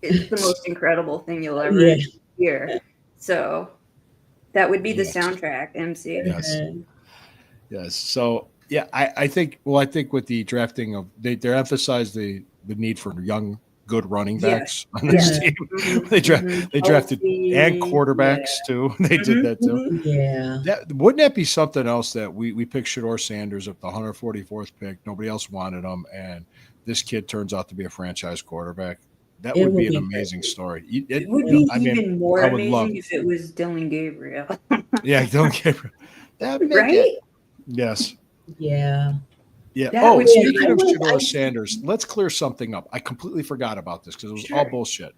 it's the most incredible thing you'll ever
Yeah.
hear. So that would be the
Yes.
soundtrack, MC.
Yes.
Mhm.
Yes. So yeah, I think with the drafting of they emphasized the need for young, good running
Yeah.
backs on this
Yeah.
team.
Mhm,
They
mhm.
drafted
Healthy,
and quarterbacks too. They did
Mhm,
that too.
mhm.
Yeah.
Wouldn't that be something else that we picked Shedeur Sanders at the 144th pick? Nobody else wanted him, and this kid turns out to be a franchise quarterback. That
It
would
would
be an
be
amazing story.
It would be
I mean,
even more
I would love-
amazing if it was Dylan Gabriel,
Yeah, don't get that.
right?
Yes.
Yeah.
Yeah.
That would
Speaking
be-
of
I-
Shedeur Sanders, let's clear something up. I completely forgot about this because it was all
Sure.
bullshit.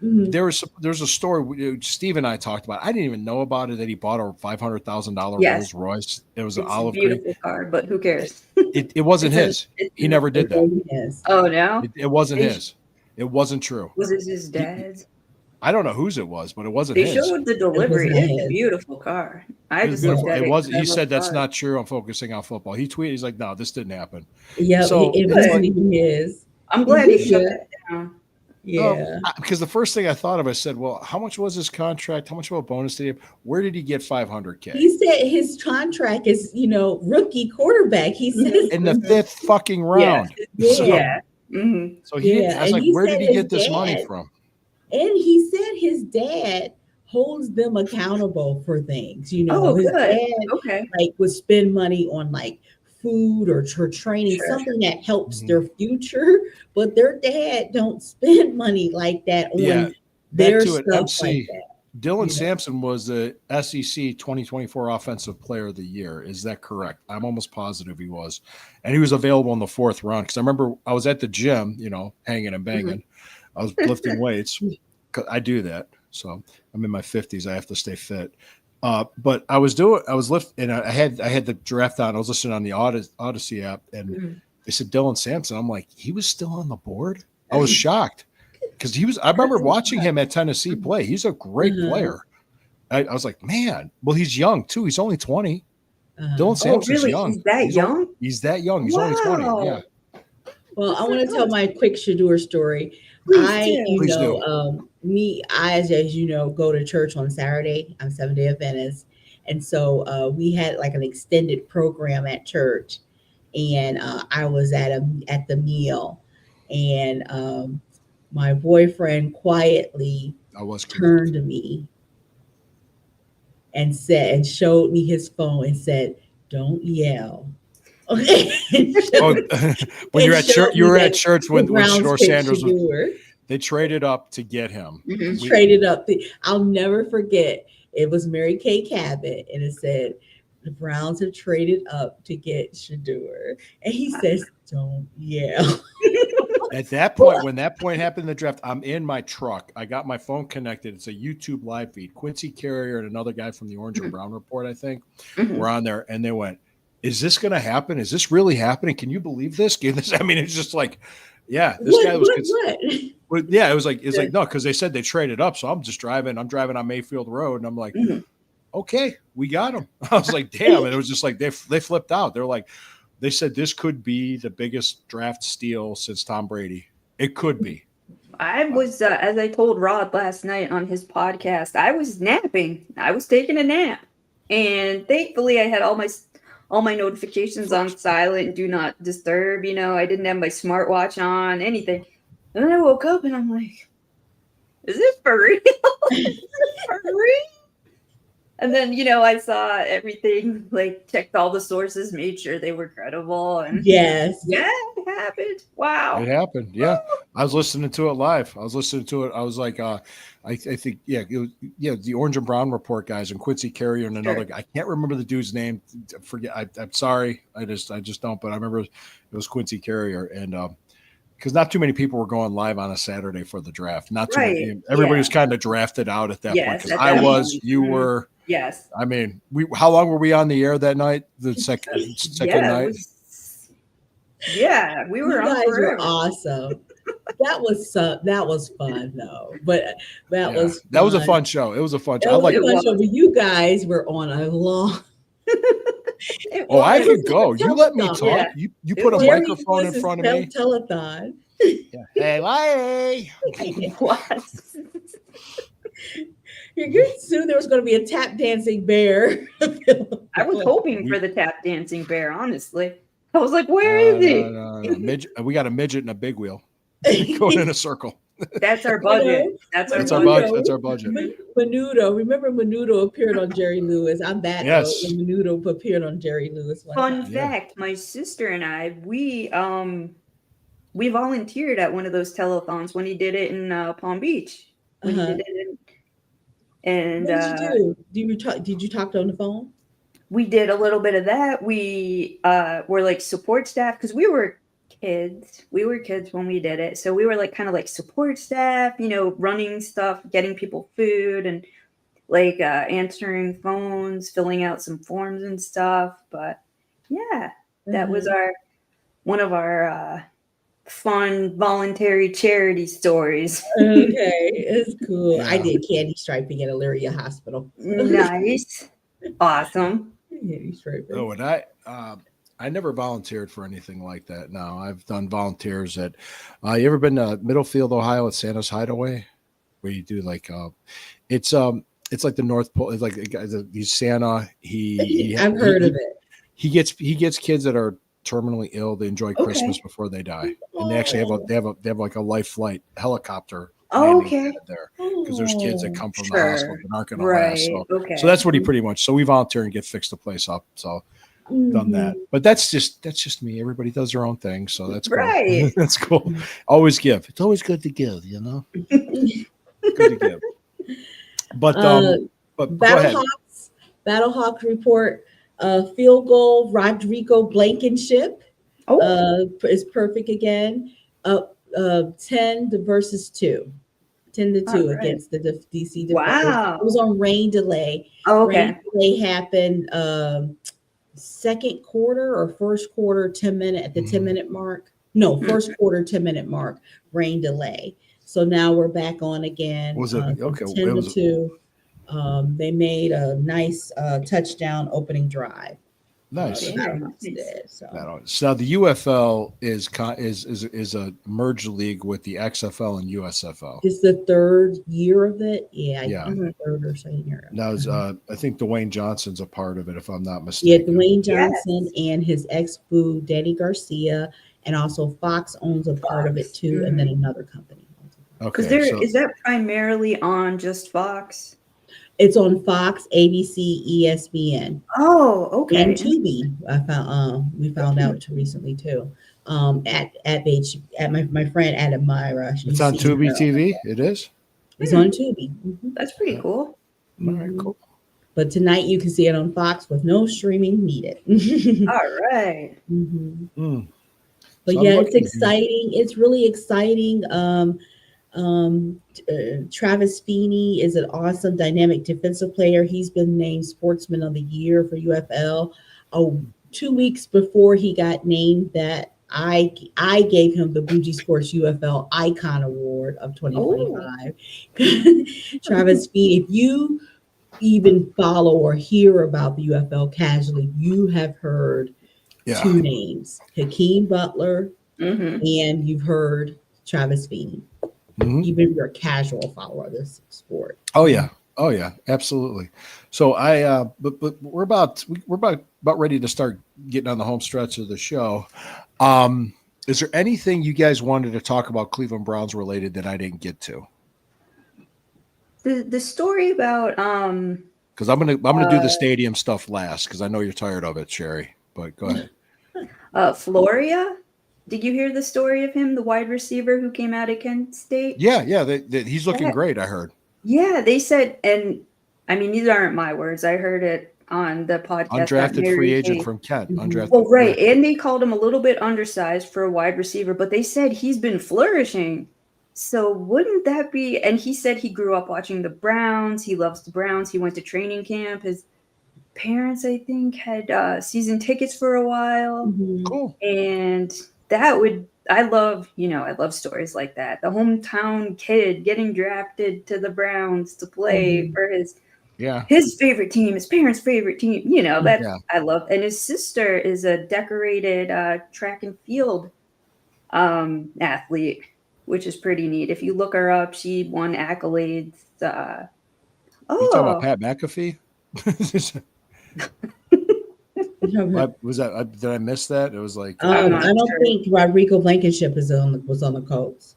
Mhm.
There's a story Steve and I talked about. I didn't even know about it that he bought a $500,000
Yes.
Rolls Royce. It was an
It's a
olive green.
beautiful car, but who cares?
It wasn't his. He never did that.
Yes.
Oh no,
It wasn't
They-
his. It wasn't true.
was it his dad's?
I don't know whose it was, but it wasn't
They
his.
showed the delivery.
not
It's a
his.
beautiful car. I
It was
just looked
beautiful.
at
It
it.
was.
'cause I
He
love
said that's
cars.
not true. I'm focusing on football. He tweeted. He's like, no, this didn't happen.
Yeah.
So,
It
it's
wasn't
like-
even his.
I'm glad he
Yeah.
shut that down.
Yeah.
Because the first thing I thought of, I said, well, how much was his contract? How much of a bonus did he have? Where did he get $500K?
He said his contract is, rookie quarterback. He said
In the fifth fucking round.
Yeah.
So,
Yeah. Mhm.
so he didn't,
Yeah,
I was
and
like,
he
where did
said
he
his
get this money
dad-
from?
And he said his dad holds them accountable for things.
Oh,
his
good.
dad
Okay.
would spend money on food or training,
Sure.
something that helps
Mhm.
their future. But their dad don't spend money like that on
Yeah,
their
back to it,
stuff
MC.
like that.
Dylan
Yeah.
Sampson was the SEC 2024 Offensive Player of the Year. Is that correct? I'm almost positive he was. And he was available in the fourth round because I remember I was at the gym, hanging and banging. I was lifting weights. 'Cause I do that. So I'm in my 50s. I have to stay fit. But I was lifting, and I had the draft on. I was listening on the Odyssey app, and
Mhm.
they said Dylan Sampson. I'm like, he was still on the board? I was shocked. Because I remember watching him at Tennessee play. He's a great
Mhm.
player. I was like, man, well, he's young too. He's only 20. Dylan
Oh,
Sampson's
really?
young.
He's that young?
He's that young. He's only 20.
Wow.
Yeah.
Well, I want to tell my quick Shedeur story.
Please do.
Please
I, as you know, go to church on Saturday. I'm Seventh-day Adventist. And so we had an extended program at church. And I was at the meal. And my boyfriend quietly
I was
turned to me and showed me his phone and said, "Don't yell." Okay.
Oh, when you're at
showed
church,
me
you were
that
at church
the
when
Browns
Shedeur
picked
Sanders was,
Shedeur.
they traded up to get him.
Mhm.
We-
Traded up. I'll never forget. It was Mary Kay Cabot, and it said, "The Browns have traded up to get Shedeur." And he says, don't. Yeah.
At that point, when that point happened in the draft, I'm in my truck. I got my phone connected. It's a YouTube live feed. Quincy Carrier and another guy from the Orange and Brown Report, I think, were on there, and they went, "Is this going to happen? Is this really happening? Can you believe this?" I mean, it's just like, yeah, this guy was.
What?
Yeah, it's like no, because they said they traded up, so I'm just driving. I'm driving on Mayfield Road, and I'm like, okay, we got him. I was like, damn, and it was just like they flipped out. They're like. They said this could be the biggest draft steal since Tom Brady. It could be.
I was, as I told Rod last night on his podcast, I was napping. I was taking a nap, and thankfully, I had all my notifications on silent, do not disturb. You know, I didn't have my smartwatch on, anything. And then I woke up, and I'm like, "Is this for real? Is this for real?" And then, you know, I saw everything, like checked all the sources, made sure they were credible. And
yes.
Yeah, it happened. Wow.
It happened. Yeah. I was listening to it live. I was listening to it. I was like, I think, yeah, it was, the Orange and Brown Report guys and Quincy Carrier and another guy. I can't remember the dude's name. Forget. I'm sorry. I just don't, but I remember it was Quincy Carrier. And, because not too many people were going live on a Saturday for the draft. Not too many. Everybody was kind of drafted out at that point. Because I was, you were.
Yes.
I mean, how long were we on the air that night? The second night.
We were.
You guys were awesome. That was fun though. But that was
a fun show. It was a fun show.
But you guys were on a long.
I could go. You let me talk. Yeah. You put a microphone in front of me.
Telethon.
Yeah. Hey.
What?
Soon there was going to be a tap dancing bear.
I was hoping for the tap dancing bear, honestly. I was like, where is he?
No. We got a midget and a big wheel going in a circle.
That's our budget. That's our
budget.
Menudo. Remember Menudo appeared on Jerry Lewis. I'm that
yes.
When Menudo appeared on Jerry Lewis.
Fun fact, my sister and I, we volunteered at one of those telethons when he did it in Palm Beach. When he did it and
what did you do? Did you talk on the phone?
We did a little bit of that. We were like support staff because we were kids. We were kids when we did it. So we were like kind of like support staff, you know, running stuff, getting people food and like answering phones, filling out some forms and stuff. But yeah, that was one of our fun voluntary charity stories.
Okay, it's cool. Yeah. I did candy striping at Elyria Hospital.
Nice. Awesome.
Candy striping.
Oh, and I never volunteered for anything like that. No, I've done volunteers at you ever been to Middlefield, Ohio at Santa's Hideaway? Where you do like it's like the North Pole. It's like he's Santa.
I've heard of it.
He gets kids that are terminally ill. They enjoy Christmas before they die, and they actually have like a life flight helicopter. There because there's kids that come from the hospital that aren't going to last. So that's what he pretty much. So we volunteer and get the place up. So done that, but that's just me. Everybody does their own thing, so that's cool.
Right.
That's cool. Always give. It's always good to give. You know, good to give. But
Battlehawks report. Field goal, Rodrigo Blankenship is perfect again. 10 versus 2. 10-2 against the DC Defenders.
Wow.
It was on rain delay. Rain delay happened second quarter or first quarter, 10-minute at the 10-minute mark. No, first quarter, 10-minute mark, rain delay. So now we're back on again.
Was it okay?
10-2. They made a nice touchdown opening drive.
Nice.
So
the UFL is a merged league with the XFL and USFL.
It's the third year of it. Yeah. Third or second year.
Now, I think Dwayne Johnson's a part of it, if I'm not mistaken.
Yeah, Dwayne Johnson and his ex-boo, Danny Garcia, and also Fox owns a part of it too, and then another company.
Okay.
Is that primarily on just Fox?
It's on Fox, ABC, ESPN.
Oh, okay.
And Tubi. We found out recently too. At my friend Adamira.
It's on Tubi TV. It is.
It's on Tubi.
That's pretty cool.
All right, cool.
But tonight you can see it on Fox with no streaming needed.
All right.
But
So I'm
yeah, it's
looking.
exciting. It's really exciting. Travis Feeney is an awesome dynamic defensive player. He's been named Sportsman of the Year for UFL. Oh, 2 weeks before he got named that, I gave him the Bougie Sports UFL Icon Award of
Oh,
2025. Travis Feeney, if you even follow or hear about the UFL casually, you have heard
Yeah.
two names, Hakeem Butler,
hmm
and you've heard Travis Feeney,
Mhm.
even if you're a casual follower of this sport.
Oh yeah. Oh yeah. Absolutely. So but we're about ready to start getting on the home stretch of the show. Is there anything you guys wanted to talk about Cleveland Browns related that I didn't get to?
the story about
Because I'm gonna do the stadium stuff last because I know you're tired of it, Sherry. But go ahead.
Floria. Did you hear the story of him, the wide receiver who came out of Kent State?
Yeah, yeah. He's looking
Yeah.
great. I heard.
Yeah, they said, and I mean, these aren't my words. I heard it on the podcast. that
Undrafted
Mary
free agent
Kay-
from Kent.
Mhm.
Undrafted.
Well, right,
yeah.
and they called him a little bit undersized for a wide receiver, but they said he's been flourishing. So wouldn't that be? And he said he grew up watching the Browns. He loves the Browns. He went to training camp. His parents, I think, had season tickets for a while.
Mhm.
Cool.
And that would, I love stories like that. The hometown kid getting drafted to the Browns to play
Mhm.
for
Yeah.
his favorite team, his parents' favorite team. That
Yeah.
I love. And his sister is a decorated track and field athlete, which is pretty neat. If you look her up, she won accolades.
You talking about Pat McAfee? Was that? Did I miss that? It was like.
I'm not
I don't
sure.
think Rodrigo Blankenship was on the Colts.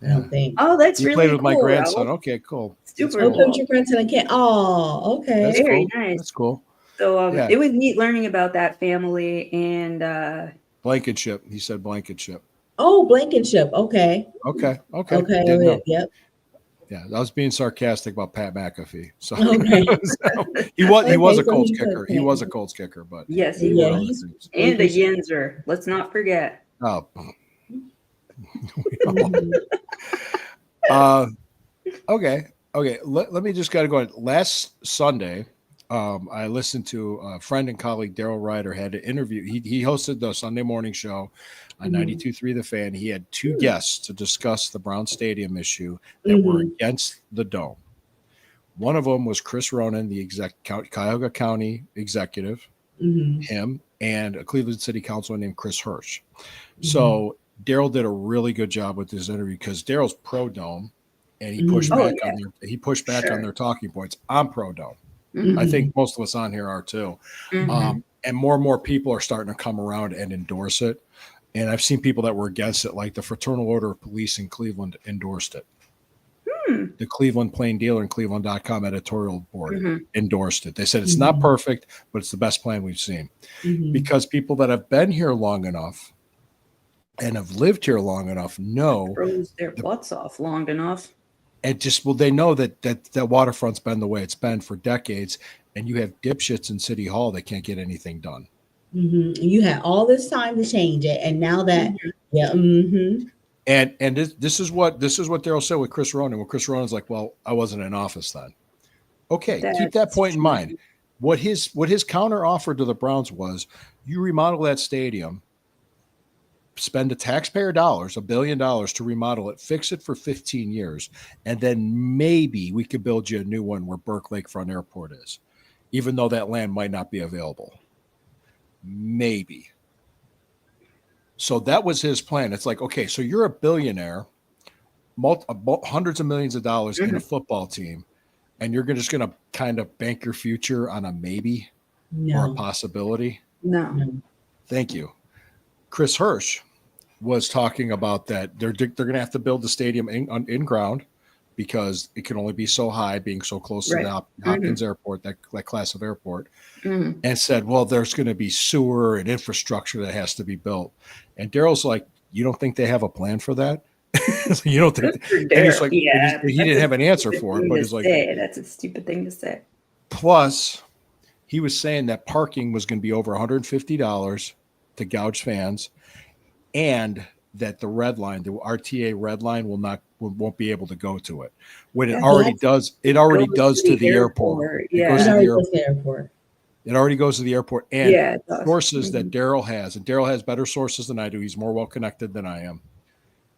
I don't think.
Oh, that's
You
really
played with
cool.
my grandson.
Raul.
Okay, cool.
Super
Oh,
cool.
coach your grandson again. Oh, okay.
That's
Very
cool.
nice.
That's cool.
So
Yeah.
it was neat learning about that family and
Blankenship. He said Blankenship.
Oh, Blankenship. Okay.
Okay. Okay.
Okay.
Didn't know.
Yep.
Yeah, I was being sarcastic about Pat McAfee. So,
Okay.
so he was a
Okay, so
Colts
he's
kicker.
okay.
He was a Colts kicker, but
yes, he
Yeah,
was.
he's
And a
Blankenship.
Yinzer. Let's not forget.
oh.
Mhm.
Okay. Let me just gotta go on. Last Sunday, I listened to a friend and colleague Daryl Ryder had an interview. He hosted the Sunday morning show on
Mhm.
92.3 The Fan. He had two guests to discuss the Brown Stadium issue that were against the dome. One of them was Chris Ronan, the Cuyahoga County executive,
Mhm.
him, and a Cleveland City Councilman named Chris Hirsch. So Daryl did a really good job with this interview because Daryl's pro dome, and he pushed
Mhm.
back
Oh,
on their on
Sure.
their talking points. I'm pro dome.
Mhm.
I think most of us on here are too.
Mhm.
And more people are starting to come around and endorse it. And I've seen people that were against it, like the Fraternal Order of Police in Cleveland endorsed it. The Cleveland Plain Dealer and Cleveland.com editorial board
Mhm.
endorsed it. They said it's not perfect, but it's the best plan we've seen.
Mhm.
Because people that have been here long enough and have lived here long enough know,
Froze their butts off long enough.
and just they know that waterfront's been the way it's been for decades, and you have dipshits in City Hall that can't get anything done.
Mhm. You had all this time to change it, and now that, yeah.
And this is what Daryl said with Chris Ronan. When Chris Ronan's like, "Well, I wasn't in office then." Okay, keep that
That's
point in
true.
mind. What his counter offer to the Browns was, you remodel that stadium, spend the taxpayer dollars, $1 billion to remodel it, fix it for 15 years, and then maybe we could build you a new one where Burke Lakefront Airport is, even though that land might not be available. Maybe. So that was his plan. It's like, okay, so you're a billionaire, hundreds of millions of dollars in a football team, and you're just going to kind of bank your future on a maybe or a
No.
possibility.
No.
Thank you. Chris Hirsch was talking about that they're going to have to build the stadium in ground because it can only be so high, being so close to the Hopkins Airport, that class of airport, and said, well, there's going to be sewer and infrastructure that has to be built. And Daryl's like, you don't think they have a plan for that? You don't think? And he's like, he didn't have an answer for it, but he's like,
that's a stupid thing to say.
Plus, he was saying that parking was going to be over $150 to gouge fans. and that the red line, the RTA red line, won't be able to go to it when it
Yeah,
already does. It already does to the airport. It goes
It
to
Yeah.
already
the
goes to the airport.
It already goes to the airport. And
Yeah, it does.
sources that Daryl has, and Daryl has better sources than I do. He's more well connected than I am.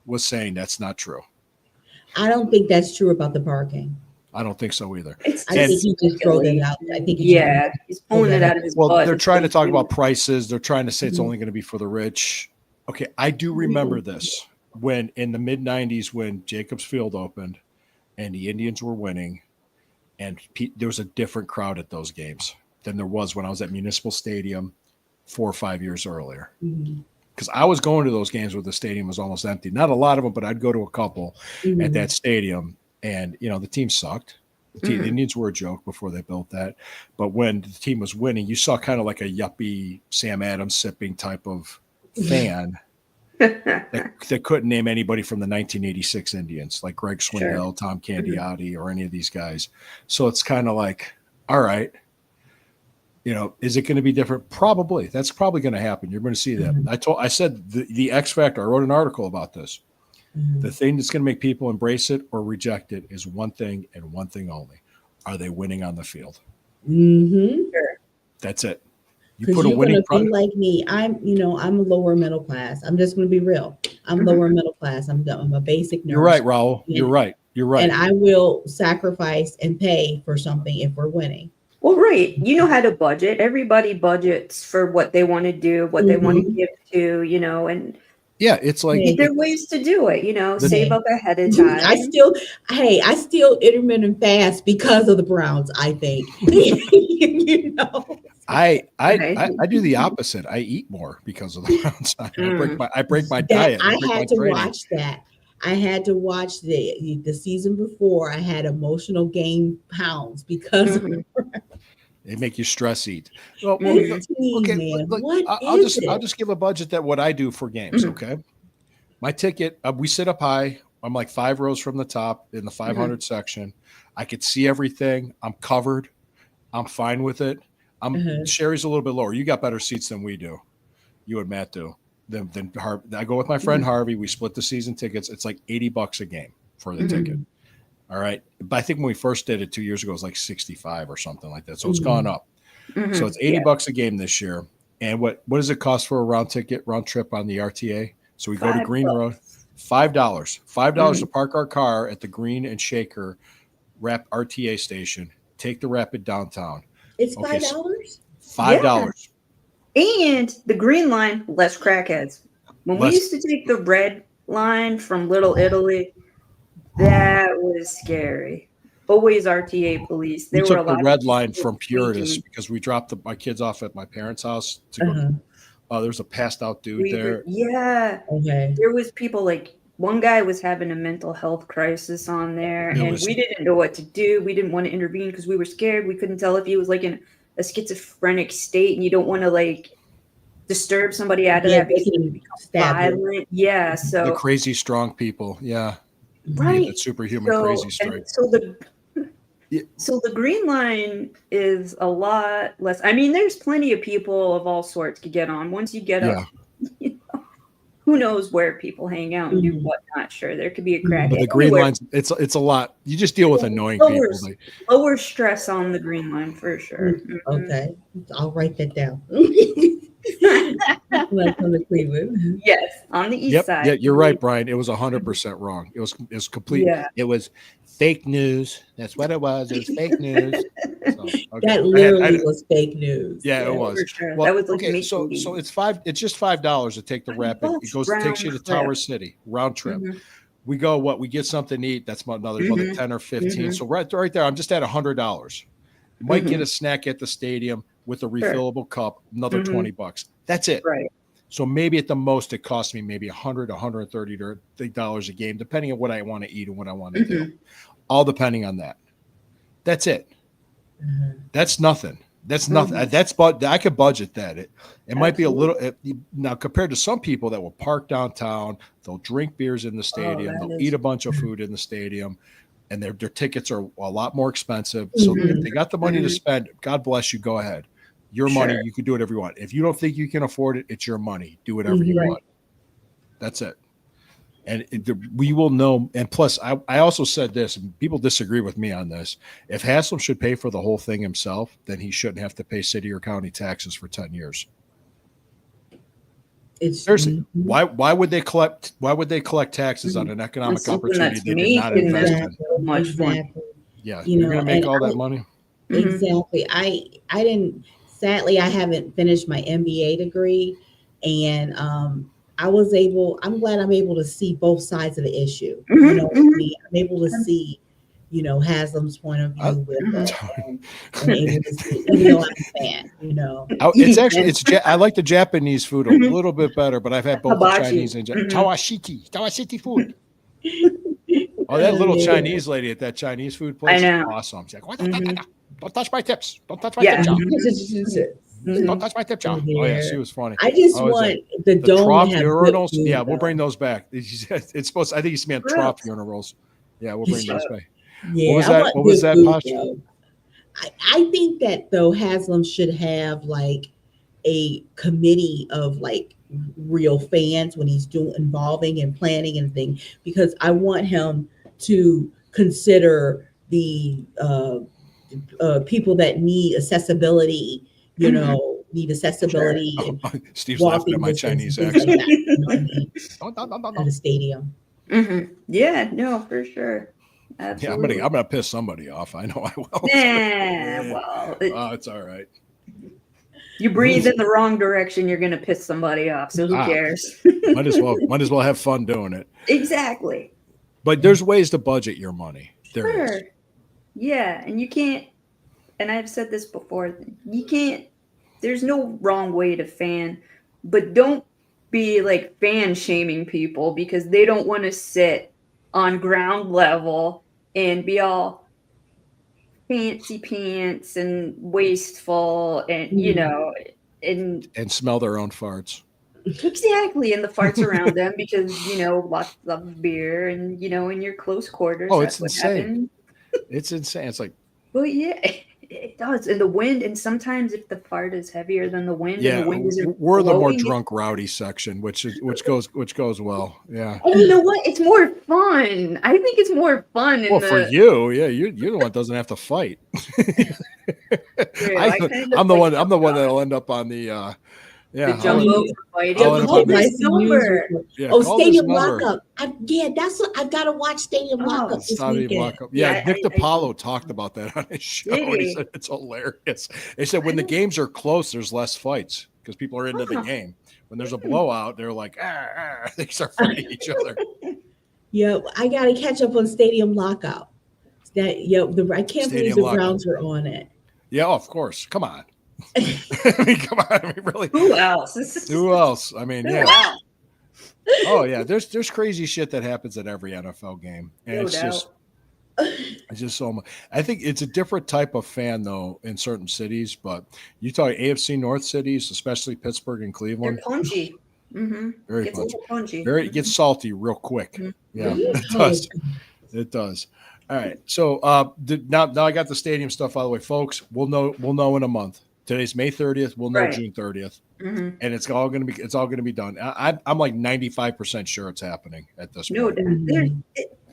Was saying that's not true.
I don't think that's true about the parking.
I don't think so either.
It's
I think he just throw that out. I think he
yeah, he's pulling it out of his
Well,
butt.
they're
That's
trying
what
to talk
he's
about prices. They're trying to say it's
Mhm.
only going to be for the rich. Okay, I do remember this when in the mid 90s when Jacobs Field opened and the Indians were winning, and there was a different crowd at those games than there was when I was at Municipal Stadium 4 or 5 years earlier.
Mhm.
Because I was going to those games where the stadium was almost empty. Not a lot of them, but I'd go to a couple
Mhm.
at that stadium. And, the team sucked. The
Mhm.
Indians were a joke before they built that. But when the team was winning, you saw kind of like a yuppie Sam Adams sipping type of fan that couldn't name anybody from the 1986 Indians, like Greg Swindell, Tom Candiotti, or any of these guys. So it's kind of like, all right, is it going to be different? Probably. That's probably going to happen. You're going to see that.
Mhm.
I said the X factor. I wrote an article about this.
Mhm.
The thing that's going to make people embrace it or reject it is one thing and one thing only: are they winning on the field?
Mhm.
That's it. You
Because
put a
you're
winning
gonna be
product.
like me. I'm a lower middle class. I'm just gonna be real. I'm lower middle class. I'm a basic nurse.
You're right, Raul. You're right. You're right.
And I will sacrifice and pay for something if we're winning.
Well, right. You know how to budget. Everybody budgets for what they want to do, what they want to
Mhm.
give to, and
Yeah, it's like
Hey.
there are ways to do it, save up ahead of time.
I still intermittent fast because of the Browns, I think. you know.
I
Right.
do the opposite. I eat more because of the Browns. I break my
That
diet.
I
break my
had to
training.
watch that. I had to watch the season before. I had emotional gain pounds because of
Mhm.
They make you stress eat. Well,
Mhm.
okay.
man.
Look,
What
I'll
is
just
it?
give a budget that what I do for games.
Mhm.
Okay, my ticket. We sit up high. I'm like 5 rows from the top in the 500 section. I could see everything. I'm covered. I'm fine with it.
Uh-huh.
Sherry's a little bit lower. You got better seats than we do. You and Matt do. Then I go with my friend Harvey. We split the season tickets. It's like $80 a game for the ticket. All right. But I think when we first did it 2 years ago, it was like 65 or something like that. So it's gone up.
Mhm.
So it's $80 a game this year. And what does it cost for a round trip on the RTA? So we go to Green Road, $5. $5 to park our car at the Green and Shaker RTA station. Take the Rapid downtown.
It's
Okay,
$5?
$5.
And the green line, less crackheads. When we
Less-
used to take the red line from Little Italy, that was scary. Always RTA police.
We
There were a
took the
lot
red
of
line
people
from Puritas
drinking.
because we dropped my kids off at my parents' house to go.
Uh-huh.
There's a passed out dude there.
Yeah.
Okay.
There was people like one guy was having a mental health crisis on there,
There
and
was-
we didn't know what to do. We didn't want to intervene because we were scared. We couldn't tell if he was like in a schizophrenic state, and you don't want to like disturb somebody out of
Yeah,
that
they
because they
can
become
stab you.
violent. Yeah,
The
so
crazy strong people. Yeah.
right.
The superhuman crazy strength. Yeah.
So the green line is a lot less. I mean, there's plenty of people of all sorts to get on. Once you get up, who knows where people hang out and do whatnot. Sure, there could be a crackhead.
But the green
anywhere.
lines, it's a lot. You just deal with annoying
Lower,
people.
lower stress on the green line for sure.
Okay. I'll write that down. Welcome to Cleveland.
Yes, on the east
Yep.
side.
Yeah, you're right, Brian. It was 100% wrong. It was complete.
Yeah.
It was fake news. That's what it was. It was fake news. So, okay.
That literally was fake news.
Yeah, it was.
For sure.
Well,
That was like
okay, so
make-believe.
it's just $5 to take the Rapid. It takes you to
round
Tower
trip.
City round trip.
Mhm.
We go we get something to eat. That's another 10 or 15.
Mhm.
So right there, I'm just at $100. You might get
Mhm.
a snack at the stadium with a
Sure.
refillable cup, another
Mhm.
$20. That's it.
Right.
So maybe at the most it costs me maybe $130 a game, depending on what I want to eat and what I want to do. All depending on that. That's it. That's nothing. That's nothing. I could budget that. It might be a little now compared to some people that will park downtown, they'll drink beers in the stadium,
that
they'll
is-
eat a bunch of food in the stadium, and their tickets are a lot more expensive. So if they got the money to spend, God bless you, go ahead. Your money,
Sure.
you can do whatever you want. If you don't think you can afford it, it's your money. Do whatever you
Right.
want. That's it. And we will know. And plus, I also said this, and people disagree with me on this. If Haslam should pay for the whole thing himself, then he shouldn't have to pay city or county taxes for 10 years.
It's
Seriously, why would they collect taxes on an economic opportunity they did not invest in?
Much fun.
exactly.
Yeah,
You
you're
know,
gonna make
and
all that money.
Exactly. I didn't, sadly, I haven't finished my MBA degree, and I'm glad I'm able to see both sides of the issue. You know what I mean? I'm able to see, Haslam's point of view with it, and able to see, even though I'm a fan,
It's actually I like the Japanese food a little bit better, but I've had both the
Hibachi.
Chinese and Tawashiti food. Oh, that little Chinese lady at that Chinese food place is awesome. She's like, don't touch my tips. Don't touch my tip jar. Don't touch my tip jar. Oh yeah, she was funny.
I just want the dome
trough
to have
urinals.
good food,
Yeah, we'll
though.
bring those back. It's supposed. I think he's meant trough urinals. Yeah, we'll bring those back.
Yeah,
What was that? Posh?
I think that though Haslam should have like a committee of like real fans when he's involving and planning and things, because I want him to consider the people that need accessibility, need accessibility.
Sure.
And
Steve's laughing at my Chinese accent.
Like that, at the stadium.
Yeah, no, for sure. Absolutely.
Yeah, I'm gonna piss somebody off. I know I will.
Well,
it's all right.
You breathe in the wrong direction, you're gonna piss somebody off. So who cares?
might as well have fun doing it.
Exactly.
But there's ways to budget your money. There is.
Yeah, and you can't. And I've said this before. You can't. There's no wrong way to fan, but don't be like fan shaming people because they don't want to sit on ground level and be all fancy pants and wasteful and
and smell their own farts.
Exactly, and the farts around them because lots of beer and in your close quarters.
Oh, it's insane. It's insane. It's like,
well, yeah, it does. And the wind, and sometimes if the fart is heavier than the wind, and the wind is
we're the more drunk rowdy section, which goes well. Yeah.
And you know what? It's more fun. I think it's more fun.
For you, yeah, you're the one that doesn't have to fight. I'm the one that'll end up on the.
The jumbo fighting.
Stadium Lockup. That's what I've got to watch. Stadium Lockup this weekend.
Yeah, Nick DiPaolo talked about that on his show. He said it's hilarious. He said when the games are close, there's less fights because people are into the game. When there's a blowout, they're like, they start fighting each other.
Yeah, I got to catch up on Stadium Lockout. I can't believe the Browns are on it.
Yeah, of course. Come on. I mean, come on. I mean, really.
Who else?
Who else? I mean, yeah. Oh yeah. There's crazy shit that happens at every NFL game, and it's just so much. I think it's a different type of fan though in certain cities, but you talk AFC North cities, especially Pittsburgh and Cleveland.
They're punchy.
Very
punchy. A little punchy.
It gets salty real quick. Yeah, it does. It does. All right. So now I got the stadium stuff out of the way, folks. We'll know in a month. Today's May 30th. We'll know June 30th, and it's all going to be done. I'm like 95% sure it's happening at this point.
No,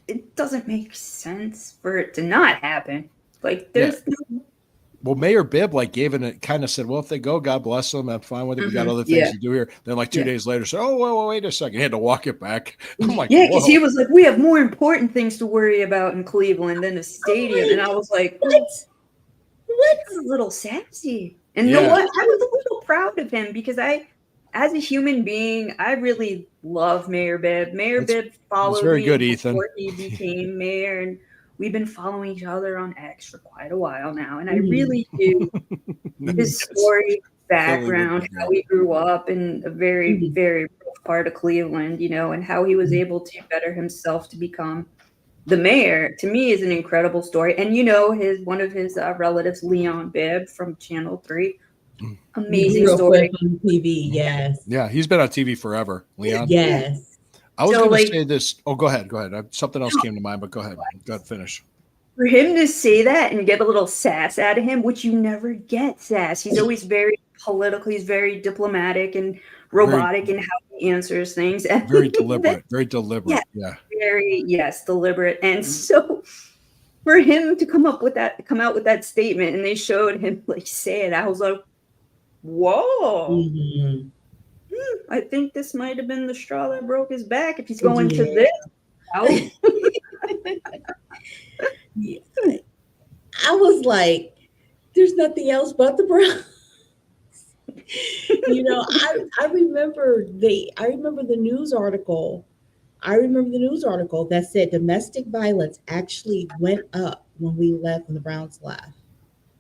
it doesn't make sense for it to not happen. Like there's
Well, Mayor Bibb gave it kind of said, well, if they go, God bless them. I'm fine with it. We got other things to do here. Then 2 days later said, oh, well, wait a second. He had to walk it back. I'm like,
because he was like, we have more important things to worry about in Cleveland than the stadium. And I was like, what? That's a little sassy. And you know what? I was a little proud of him because as a human being, I really love Mayor Bibb. Bibb followed me before he became mayor, and we've been following each other on X for quite a while now. And I really do his story, background, how he grew up in a very, very rough part of Cleveland, and how he was able to better himself to become the mayor, to me, is an incredible story. And one of his relatives, Leon Bibb from Channel 3, amazing story
on TV. Yes.
Yeah, he's been on TV forever, Leon.
Yes.
I was going to say this. Oh, go ahead. Something else came to mind, but go ahead. Go ahead, finish.
For him to say that and get a little sass out of him, which you never get sass. He's always very political. He's very diplomatic and robotic in how he answers things. And
Very deliberate. Very deliberate. Yeah.
very, yes, deliberate. And so for him to come out with that statement, and they showed him like say it, I was like, whoa.
Mhm.
I think this might have been the straw that broke his back if he's going to
Yeah.
this route.
Yeah. I was like, there's nothing else but the Browns. I remember the news article. I remember the news article that said domestic violence actually went up when the Browns left.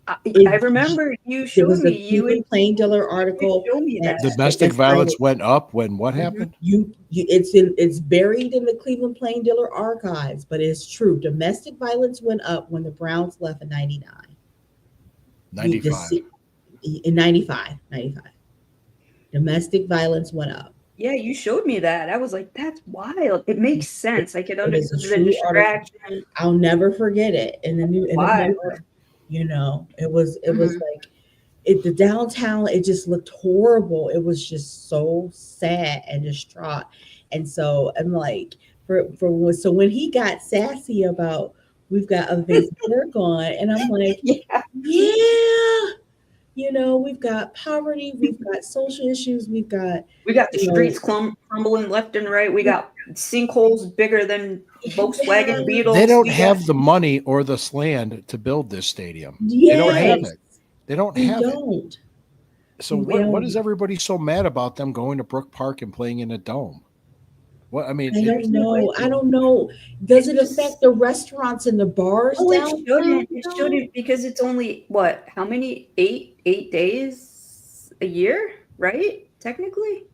I remember you
There
showed
was a
me you
Cleveland Plain Dealer article.
showed me that.
Domestic violence went up when what happened?
It's buried in the Cleveland Plain Dealer archives, but it's true. Domestic violence went up when the Browns left in 99.
95.
In 95. Domestic violence went up.
Yeah, you showed me that. I was like, that's wild. It makes sense. I could
It is a
understand the
true article.
distraction.
I'll never forget it. In the
Wild.
paper, it was like the downtown. It just looked horrible. It was just so sad and distraught. And so I'm like, so when he got sassy about we've got other things to work on, and I'm like,
Yeah.
we've got poverty, we've got social issues, we've got
the streets crumbling left and right. We got sinkholes bigger than Volkswagen Beetles.
They don't have the money or this land to build this stadium. They don't have it. They don't have it. So what is everybody so mad about them going to Brook Park and playing in a dome? What I mean,
I don't know. Does it affect the restaurants and the bars?
It shouldn't because it's only how many? 8 days a year, right? Technically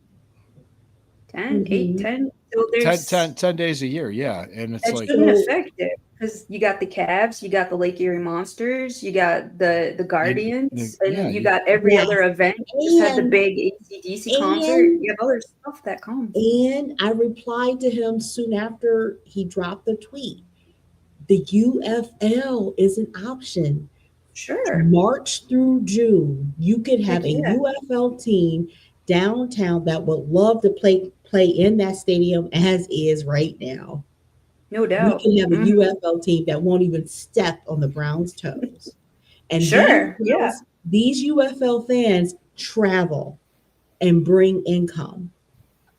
10, 8, 10. So there's
10 days a year, yeah. And it's like
shouldn't affect it because you got the Cavs, you got the Lake Erie Monsters, you got the Guardians, and you got every other event. You just had the big AC/DC concert. You have other stuff that comes.
And I replied to him soon after he dropped the tweet. The UFL is an option.
Sure.
March through June, you could have a UFL team downtown that would love to play in that stadium as is right now.
No doubt.
We can have a UFL team that won't even step on the Browns' toes. And these UFL fans travel and bring income.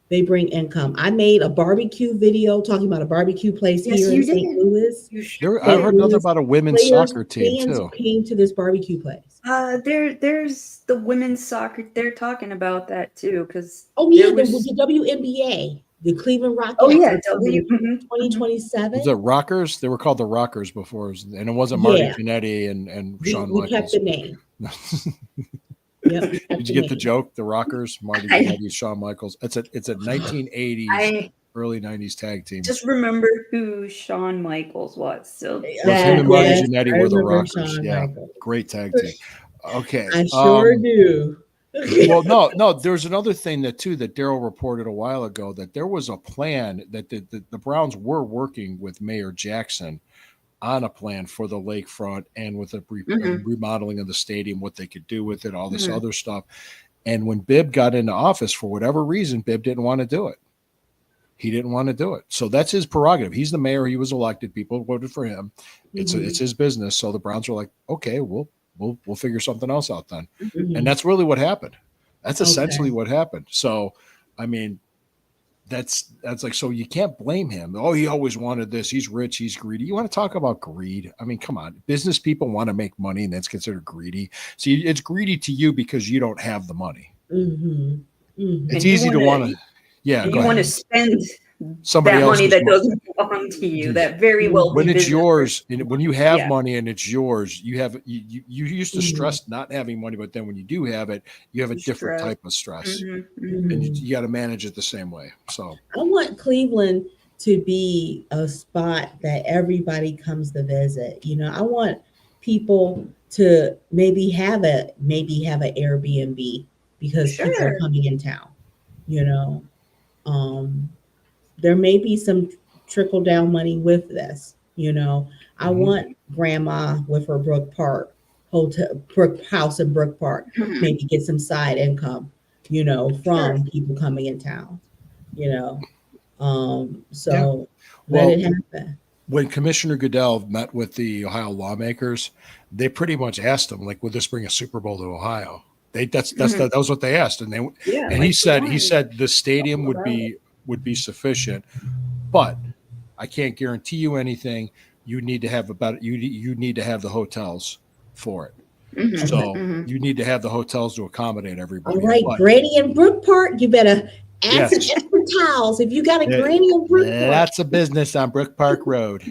They bring income. I made a barbecue video talking about a barbecue place here in St. Louis.
I heard nothing about a women's soccer team too.
Came to this barbecue place.
There's the women's soccer. They're talking about that too because
the WNBA, the Cleveland Rockets. 2027.
Was it Rockers? They were called the Rockers before, and it wasn't Marty Jannetty and Shawn Michaels.
We kept the name.
Did you get the joke? The Rockers, Marty Jannetty, Shawn Michaels. It's a 1980s, early 90s tag team.
Just remember who Shawn Michaels was. So
him and Marty Jannetty were the Rockers. Great tag team. Okay,
I sure do.
Well, no. There's another thing that Daryl reported a while ago that there was a plan that the Browns were working with Mayor Jackson on a plan for the lakefront and with a remodeling of the stadium, what they could do with it, all this other stuff. And when Bibb got into office, for whatever reason, Bibb didn't want to do it. He didn't want to do it. So that's his prerogative. He's the mayor. He was elected. People voted for him. It's his business. So the Browns were like, okay, we'll figure something else out then. And that's really what happened. That's essentially what happened. So, I mean, that's like, so you can't blame him. Oh, he always wanted this. He's rich. He's greedy. You want to talk about greed? I mean, come on. Business people want to make money, and that's considered greedy. See, it's greedy to you because you don't have the money. It's easy to want to. Yeah,
you want to spend
somebody
that money that
money.
doesn't belong to you. That very well.
When it's yours, and when you have money and it's yours, you have you used to stress not having money, but then when you do have it, you have a different type of stress, and you got to manage it the same way. So
I want Cleveland to be a spot that everybody comes to visit. I want people to maybe have an Airbnb because people are coming in town. There may be some trickle down money with this. I want grandma with her Brook House in Brook Park, maybe get some side income you know, from
Sure.
people coming in town, you know. So
Yeah.
let
Well,
it happen.
when Commissioner Goodell met with the Ohio lawmakers, they pretty much asked him, like, would this bring a Super Bowl to Ohio? That was what they asked, and
Yeah.
he said the stadium would be sufficient, but I can't guarantee you anything. You need to have you need to have the hotels for it.
Mhm,
So
mhm.
you need to have the hotels to accommodate everybody.
All right,
But
Granny and Brook Park, you better add some
yes,
extra towels if you got a
Yeah.
Granny and Brook Park.
that's a business on Brook Park Road.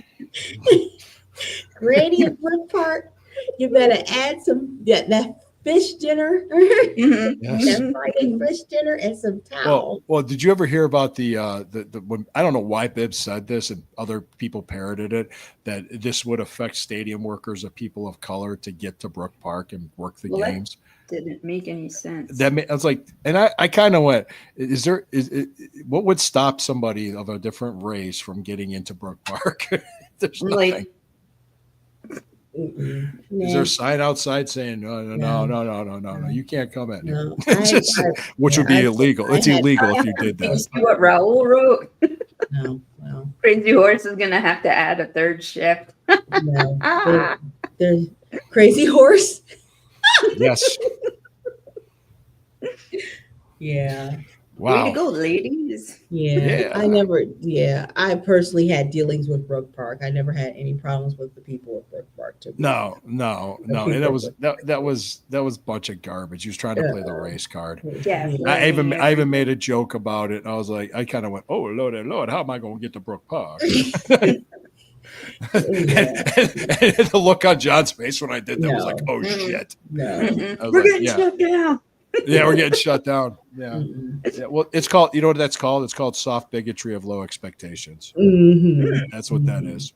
Granny and Brook Park, you better add some that fish dinner,
Mhm,
Yes.
mhm.
Friday fish dinner, and some towels.
Well, did you ever hear about the when I don't know why Bibbs said this and other people parroted it, that this would affect stadium workers of people of color to get to Brook Park and work the
Well, that
games?
didn't make any sense.
I was like, and I kind of went, what would stop somebody of a different race from getting into Brook Park? There's
I'm
nothing.
like,
Mm-mm.
Is there a sign outside saying no, you can't come in here?
No,
Which would be illegal. It's illegal if you did
did you
that.
see what Raul wrote?
no, no,
Crazy Horse is gonna have to add a third shift.
no.
Ah.
There's Crazy Horse.
Yes.
Yeah.
Way
Wow.
to go, ladies.
Yeah, I personally had dealings with Brook Park. I never had any problems with the people of Brook Park.
No. And that was a bunch of garbage. He was trying to play the race card.
Yeah.
I even made a joke about it. I was like, I kind of went, oh Lord, how am I going to get to Brook Park? and the look on John's face when I did that was like, oh shit.
No.
Mhm.
I was
We're
like,
getting
yeah.
shut down.
Yeah, we're getting shut down. Yeah.
Mm-mm.
Yeah. Well, it's called, you know what that's called? It's called soft bigotry of low expectations.
Mhm.
That's what that is.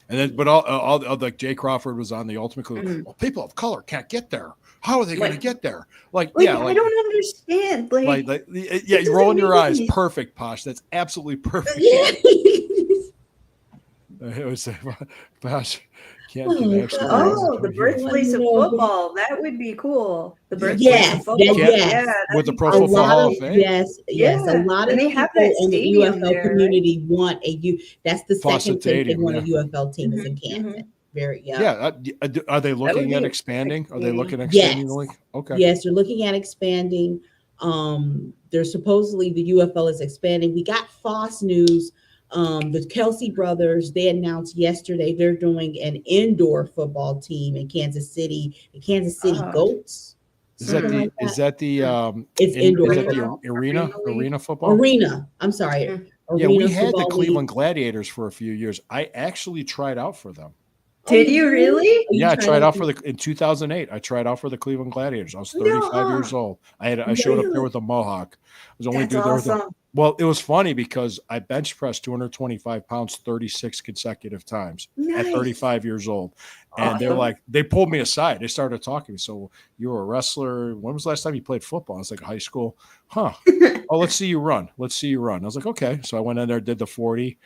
And then, but all like Jay Crawford was on the Ultimate Club.
Mhm.
Well, people of color can't get there. How are they going to
Like-
get there? Like,
Like,
yeah,
I don't understand. Like,
yeah, you're rolling your eyes. Perfect, Posh. That's absolutely perfect.
Yeah.
It was Posh. Can't
Oh,
get extra.
God.
oh, the birthplace of
No.
football. That would be cool. The birthplace
Yes,
of football.
yes.
Yeah,
With the
that'd
Pro
be
A
Football
lot
Hall
of
of Fame.
yes. A
Yeah,
lot of
and they
people
have that
in the
stadium
UFL
there, right?
community want that's the
Fawcett
second place they
Stadium,
want
yeah.
a UFL team is in
Mhm,
Canton. Very
Yeah. Are they
would
looking
be
at
a
expanding?
perfect
Are they
thing.
looking at expanding the
Yes.
league? Okay.
Yes, they're looking at expanding. There's supposedly the UFL is expanding. We got Foss news. The Kelsey brothers, they announced yesterday they're doing an indoor football team in Kansas City, the Kansas City
Oh.
Goats.
Is that
something like
is that the
It's indoor
is that the
football.
arena football?
Arena. I'm sorry.
Mhm.
Yeah,
Arena
we had the
Football
Cleveland
League.
Gladiators for a few years. I actually tried out for them.
Did you really?
Oh, you
Yeah, I tried out
for
in 2008. I tried out for the Cleveland Gladiators. I was 35 years old. I showed up there with a mohawk. I was the only
That's
dude there with a,
awesome.
well, it was funny because I bench pressed 225 pounds 36 consecutive times at
Nice.
35 years old. And they're
Awesome.
like, they pulled me aside. They started talking. So you were a wrestler. When was the last time you played football? I was like, high school. Huh. Oh, let's see you run. Let's see you run. I was like, okay. So I went in there, did the 40,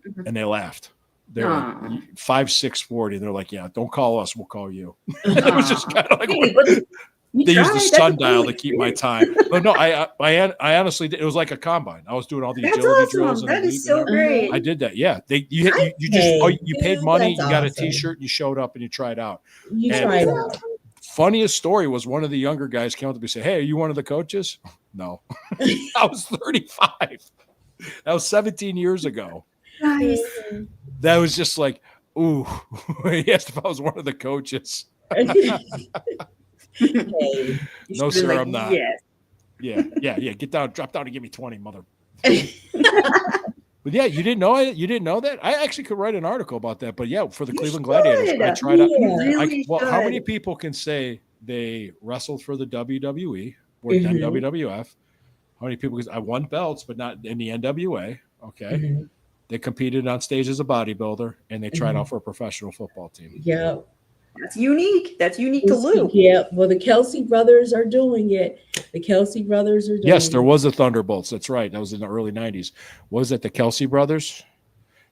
Mhm.
and they laughed. They're
Aw.
like 5, 6, 40. They're like, yeah, don't call us. We'll call you. It was just kind of like,
Hey, but you
they used the
tried. That's a
sundial
cool
to keep my
experience.
time. But no, I honestly did. It was like a combine. I was doing all the
That's
agility drills
awesome.
and
That
the
is
leap
so
and everything.
great.
I did that. Yeah, you paid
Dude,
money.
that's
You got a
awesome.
T-shirt. And you showed up and you tried out.
You
And-
tried out.
Funniest story was one of the younger guys came up to me and said, "Hey, are you one of the coaches?" No, I was 35. That was 17 years ago.
Nice.
That was just like, ooh. He asked if I was one of the coaches.
Hey,
You
No,
should've
sir,
been
I'm not.
Yes.
Yeah. Get down, drop down, and give me 20, mother. But yeah, you didn't know it. You didn't know that. I actually could write an article about that. But yeah, for the
You
Cleveland
should.
Gladiators, I tried out.
Yeah.
You really
How many
should.
people can say they wrestled for the WWE or then
Mhm.
WWF? How many people? Because I won belts, but not in the NWA. Okay,
Mhm.
they competed on stage as a bodybuilder, and they tried
Mhm.
out for a professional football team.
Yeah.
That's unique. That's unique to Lou.
Yeah. Well, the Kelsey brothers are doing it. The Kelsey brothers are doing
Yes, there
it.
was a Thunderbolts. That's right. That was in the early '90s. Was it the Kelsey brothers?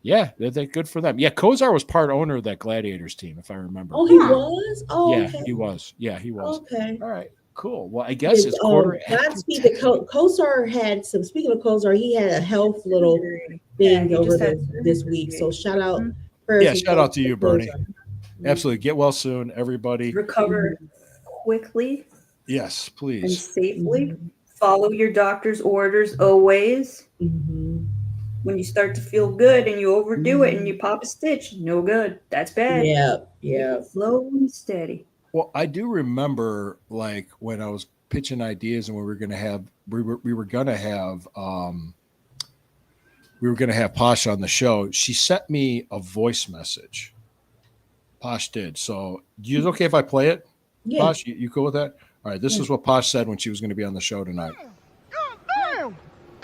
Yeah, they're good for them. Yeah, Kozar was part owner of that Gladiators team, if I remember.
Oh, he
Huh.
was? Oh,
yeah,
okay.
he was. Yeah, he was.
Okay.
All right, Cool. Well, I guess it's quarter.
Godspeed. The Kosar had some. Speaking of Kosar, he had a health little thing
he
over
just had
this week. So shout out.
Mhm.
prayers
Yeah,
and
shout out to you, Bernie.
Kosar.
Absolutely. Get well soon, everybody.
Recover quickly
Yes,
and
please.
safely. Follow your doctor's orders always.
Mhm.
When you start to feel good and you overdo it and you pop a stitch, no good. That's bad.
Yeah.
Slow and steady.
Well, I do remember like when I was pitching ideas and we were gonna have Posh on the show. She sent me a voice message. Posh did. So is it okay if I play it?
Yeah.
Posh, you cool with that? All right, this
Yeah.
is what Posh said when she was going to be on the show tonight.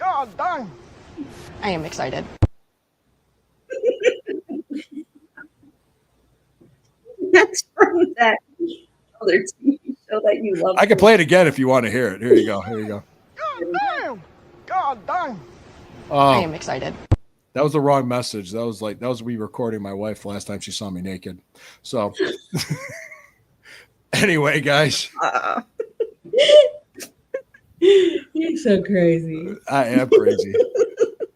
God damn. I am excited.
That's from that other TV show that you love.
I can play it again if you want to hear it. Here you go. Here you go.
God damn.
Oh,
I am excited.
that was the wrong message. That was me recording my wife last time she saw me naked. So anyway, guys,
You're so crazy.
I am crazy.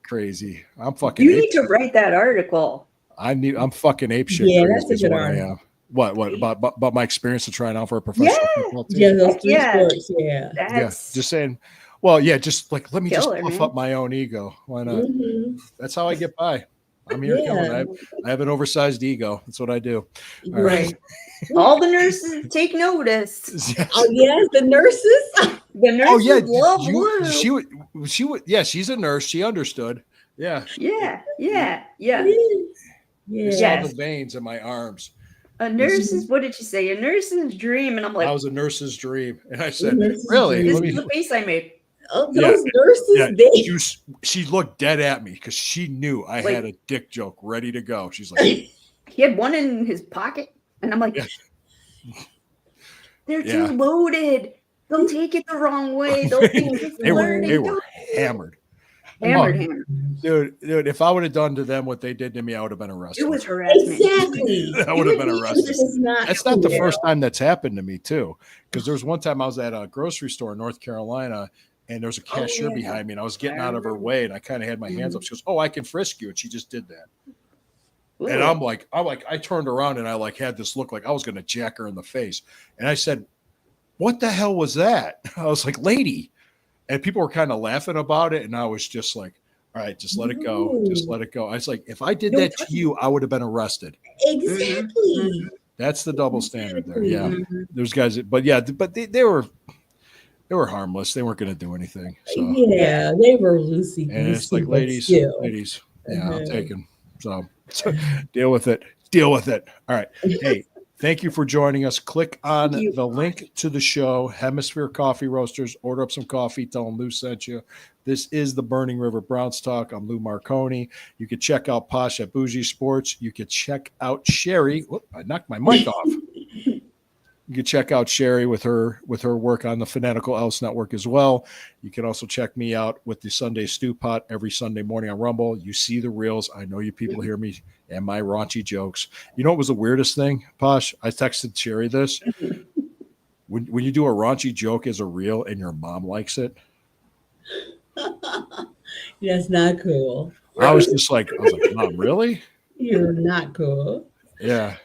Crazy. I'm fucking
You
ape.
need to write that article.
I'm fucking ape shit.
Yeah,
crazy
that's a
is
good
what I
article.
am. What about my experience of trying out for a professional football team?
Yeah, those three
Yeah.
sports. Yeah.
Yeah,
That's
just saying. Well, yeah, just like let me
Killer,
just puff
man.
up my own ego. Why not?
Mhm.
That's how I get by. I'm here killing.
Yeah.
I have an oversized ego. That's what I do. All
Right.
all the nurses take notice.
Oh yes, the nurses.
The nurses
Oh yeah,
love Lou.
she would. Yeah, she's a nurse. She understood. Yeah,
Yeah.
you
Yeah.
saw
Yes.
the veins in my arms.
A nurse's, what did she say? A nurse's dream. And I'm like,
I was a nurse's dream, and I said,
Nurse's
"Really?
dream.
Let
this
me."
is the face I made.
Oh,
Yeah.
those nurses,
Yeah,
they
she looked dead at me because she knew I
Like-
had a dick joke ready to go. She's like,
He had one in his pocket. And I'm like,
Yeah.
they're
Yeah.
too loaded. They'll take it the wrong way. They'll think it's
they were
learning.
hammered.
Hammered.
Dude, if I would have done to them what they did to me, I would have been arrested.
It was harassment.
exactly.
I would have been arrested.
This is not
That's not the
cool.
first time that's happened to me, too. Because there was one time I was at a grocery store in North Carolina, and there was a cashier
yeah.
behind me, and I was getting
I
out of her
remember.
way, and I kind of had my hands up. She goes, "Oh, I can frisk you," and she just did that. And
Ooh.
I'm like, I turned around and I like had this look like I was going to jack her in the face, and I said, "What the hell was that?" I was like, "Lady," and people were kind of laughing about it, and I was just like, "All right, just let it go, just
No.
let it go." I was like, "If I did
Don't
that to
touch
you, I would have been arrested."
Exactly.
That's the double standard there. Yeah,
Mhm.
there's guys, but yeah, but they were harmless. They weren't going to do anything. So
Yeah, they were loosey
and it's
goosey,
like,
but
ladies,
still.
yeah, I'll
Uh-huh.
take them. So deal with it. All right. Hey, thank you for joining us. Click on
Thank you.
the link to the show, Hemisphere Coffee Roasters. Order up some coffee. Tell them Lou sent you. This is the Burning River Browns Talk. I'm Lou Marconi. You can check out Posh at Bougie Sports. You can check out Sherry. Whoop, I knocked my mic off. You can check out Sherry with her work on the Fanatical Else Network as well. You can also check me out with the Sunday Stew Pot every Sunday morning on Rumble. You see the reels. I know you people hear me and my raunchy jokes. You know what was the weirdest thing, Posh? I texted Sherry this. When you do a raunchy joke as a reel and your mom likes it,
That's not cool.
I was like, Mom, really?
You're not cool.
Yeah.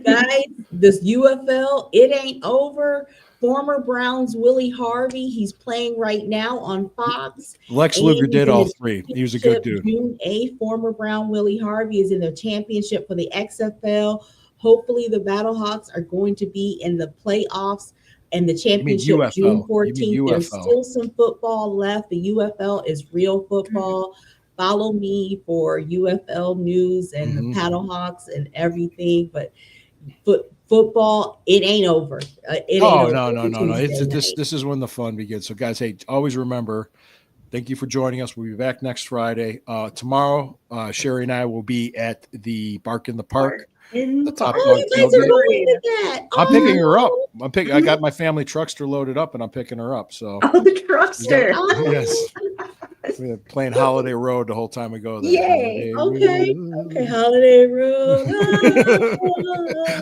Guys, this UFL, it ain't over. Former Browns Willie Harvey, he's playing right now on Fox.
Lex
And
Luger did
he's in
all
his
three. He was a good dude.
June 8th, former Brown Willie Harvey is in the championship for the XFL. Hopefully, the Battlehawks are going to be in the playoffs and the championship
UFL.
June
You
14th.
mean
There's
UFL.
still some football left. The UFL is real football. Follow me for UFL news and
Mhm.
the Paddlehawks and everything. But football, it ain't over. It ain't
Oh
over
no!
Tuesday
It's
night.
this is when the fun begins. So guys, hey, always remember. Thank you for joining us. We'll be back next Friday. Tomorrow, Sherry and I will be at the Bark in the Park.
In
The top
park.
Oh, you guys are
tailgate.
going to that.
I'm picking her up.
Oh.
I got my family truckster loaded up, and I'm picking her up. So
Oh, the truckster.
Oh.
yes, we're playing Holiday Road the whole time we go there.
Yay.
Okay.
Road.
Okay, Holiday Road.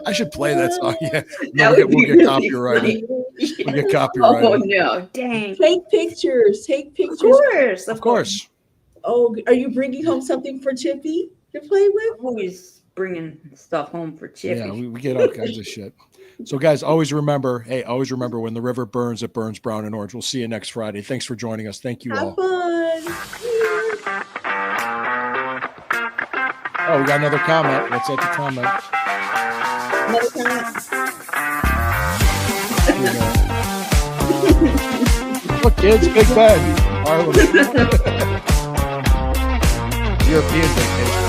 I should play that song. Yeah,
That
we'll
would be
get
really
copyrighted.
funny.
We get
Oh
copyrighted.
no, dang.
Take pictures. Take
Of
pictures.
course.
Of course.
Oh, are you bringing home something for Chippy to play with?
I'm always bringing stuff home for Chippy.
Yeah, we get all kinds of shit. So, guys, always remember when the river burns, it burns brown and orange. We'll see you next Friday. Thanks for joining us. Thank you
Have
all.
fun.
Oh, we got another comment. Let's at the comment.
Another comment.
Look, kids, Big Ben. Harlem. European vacation.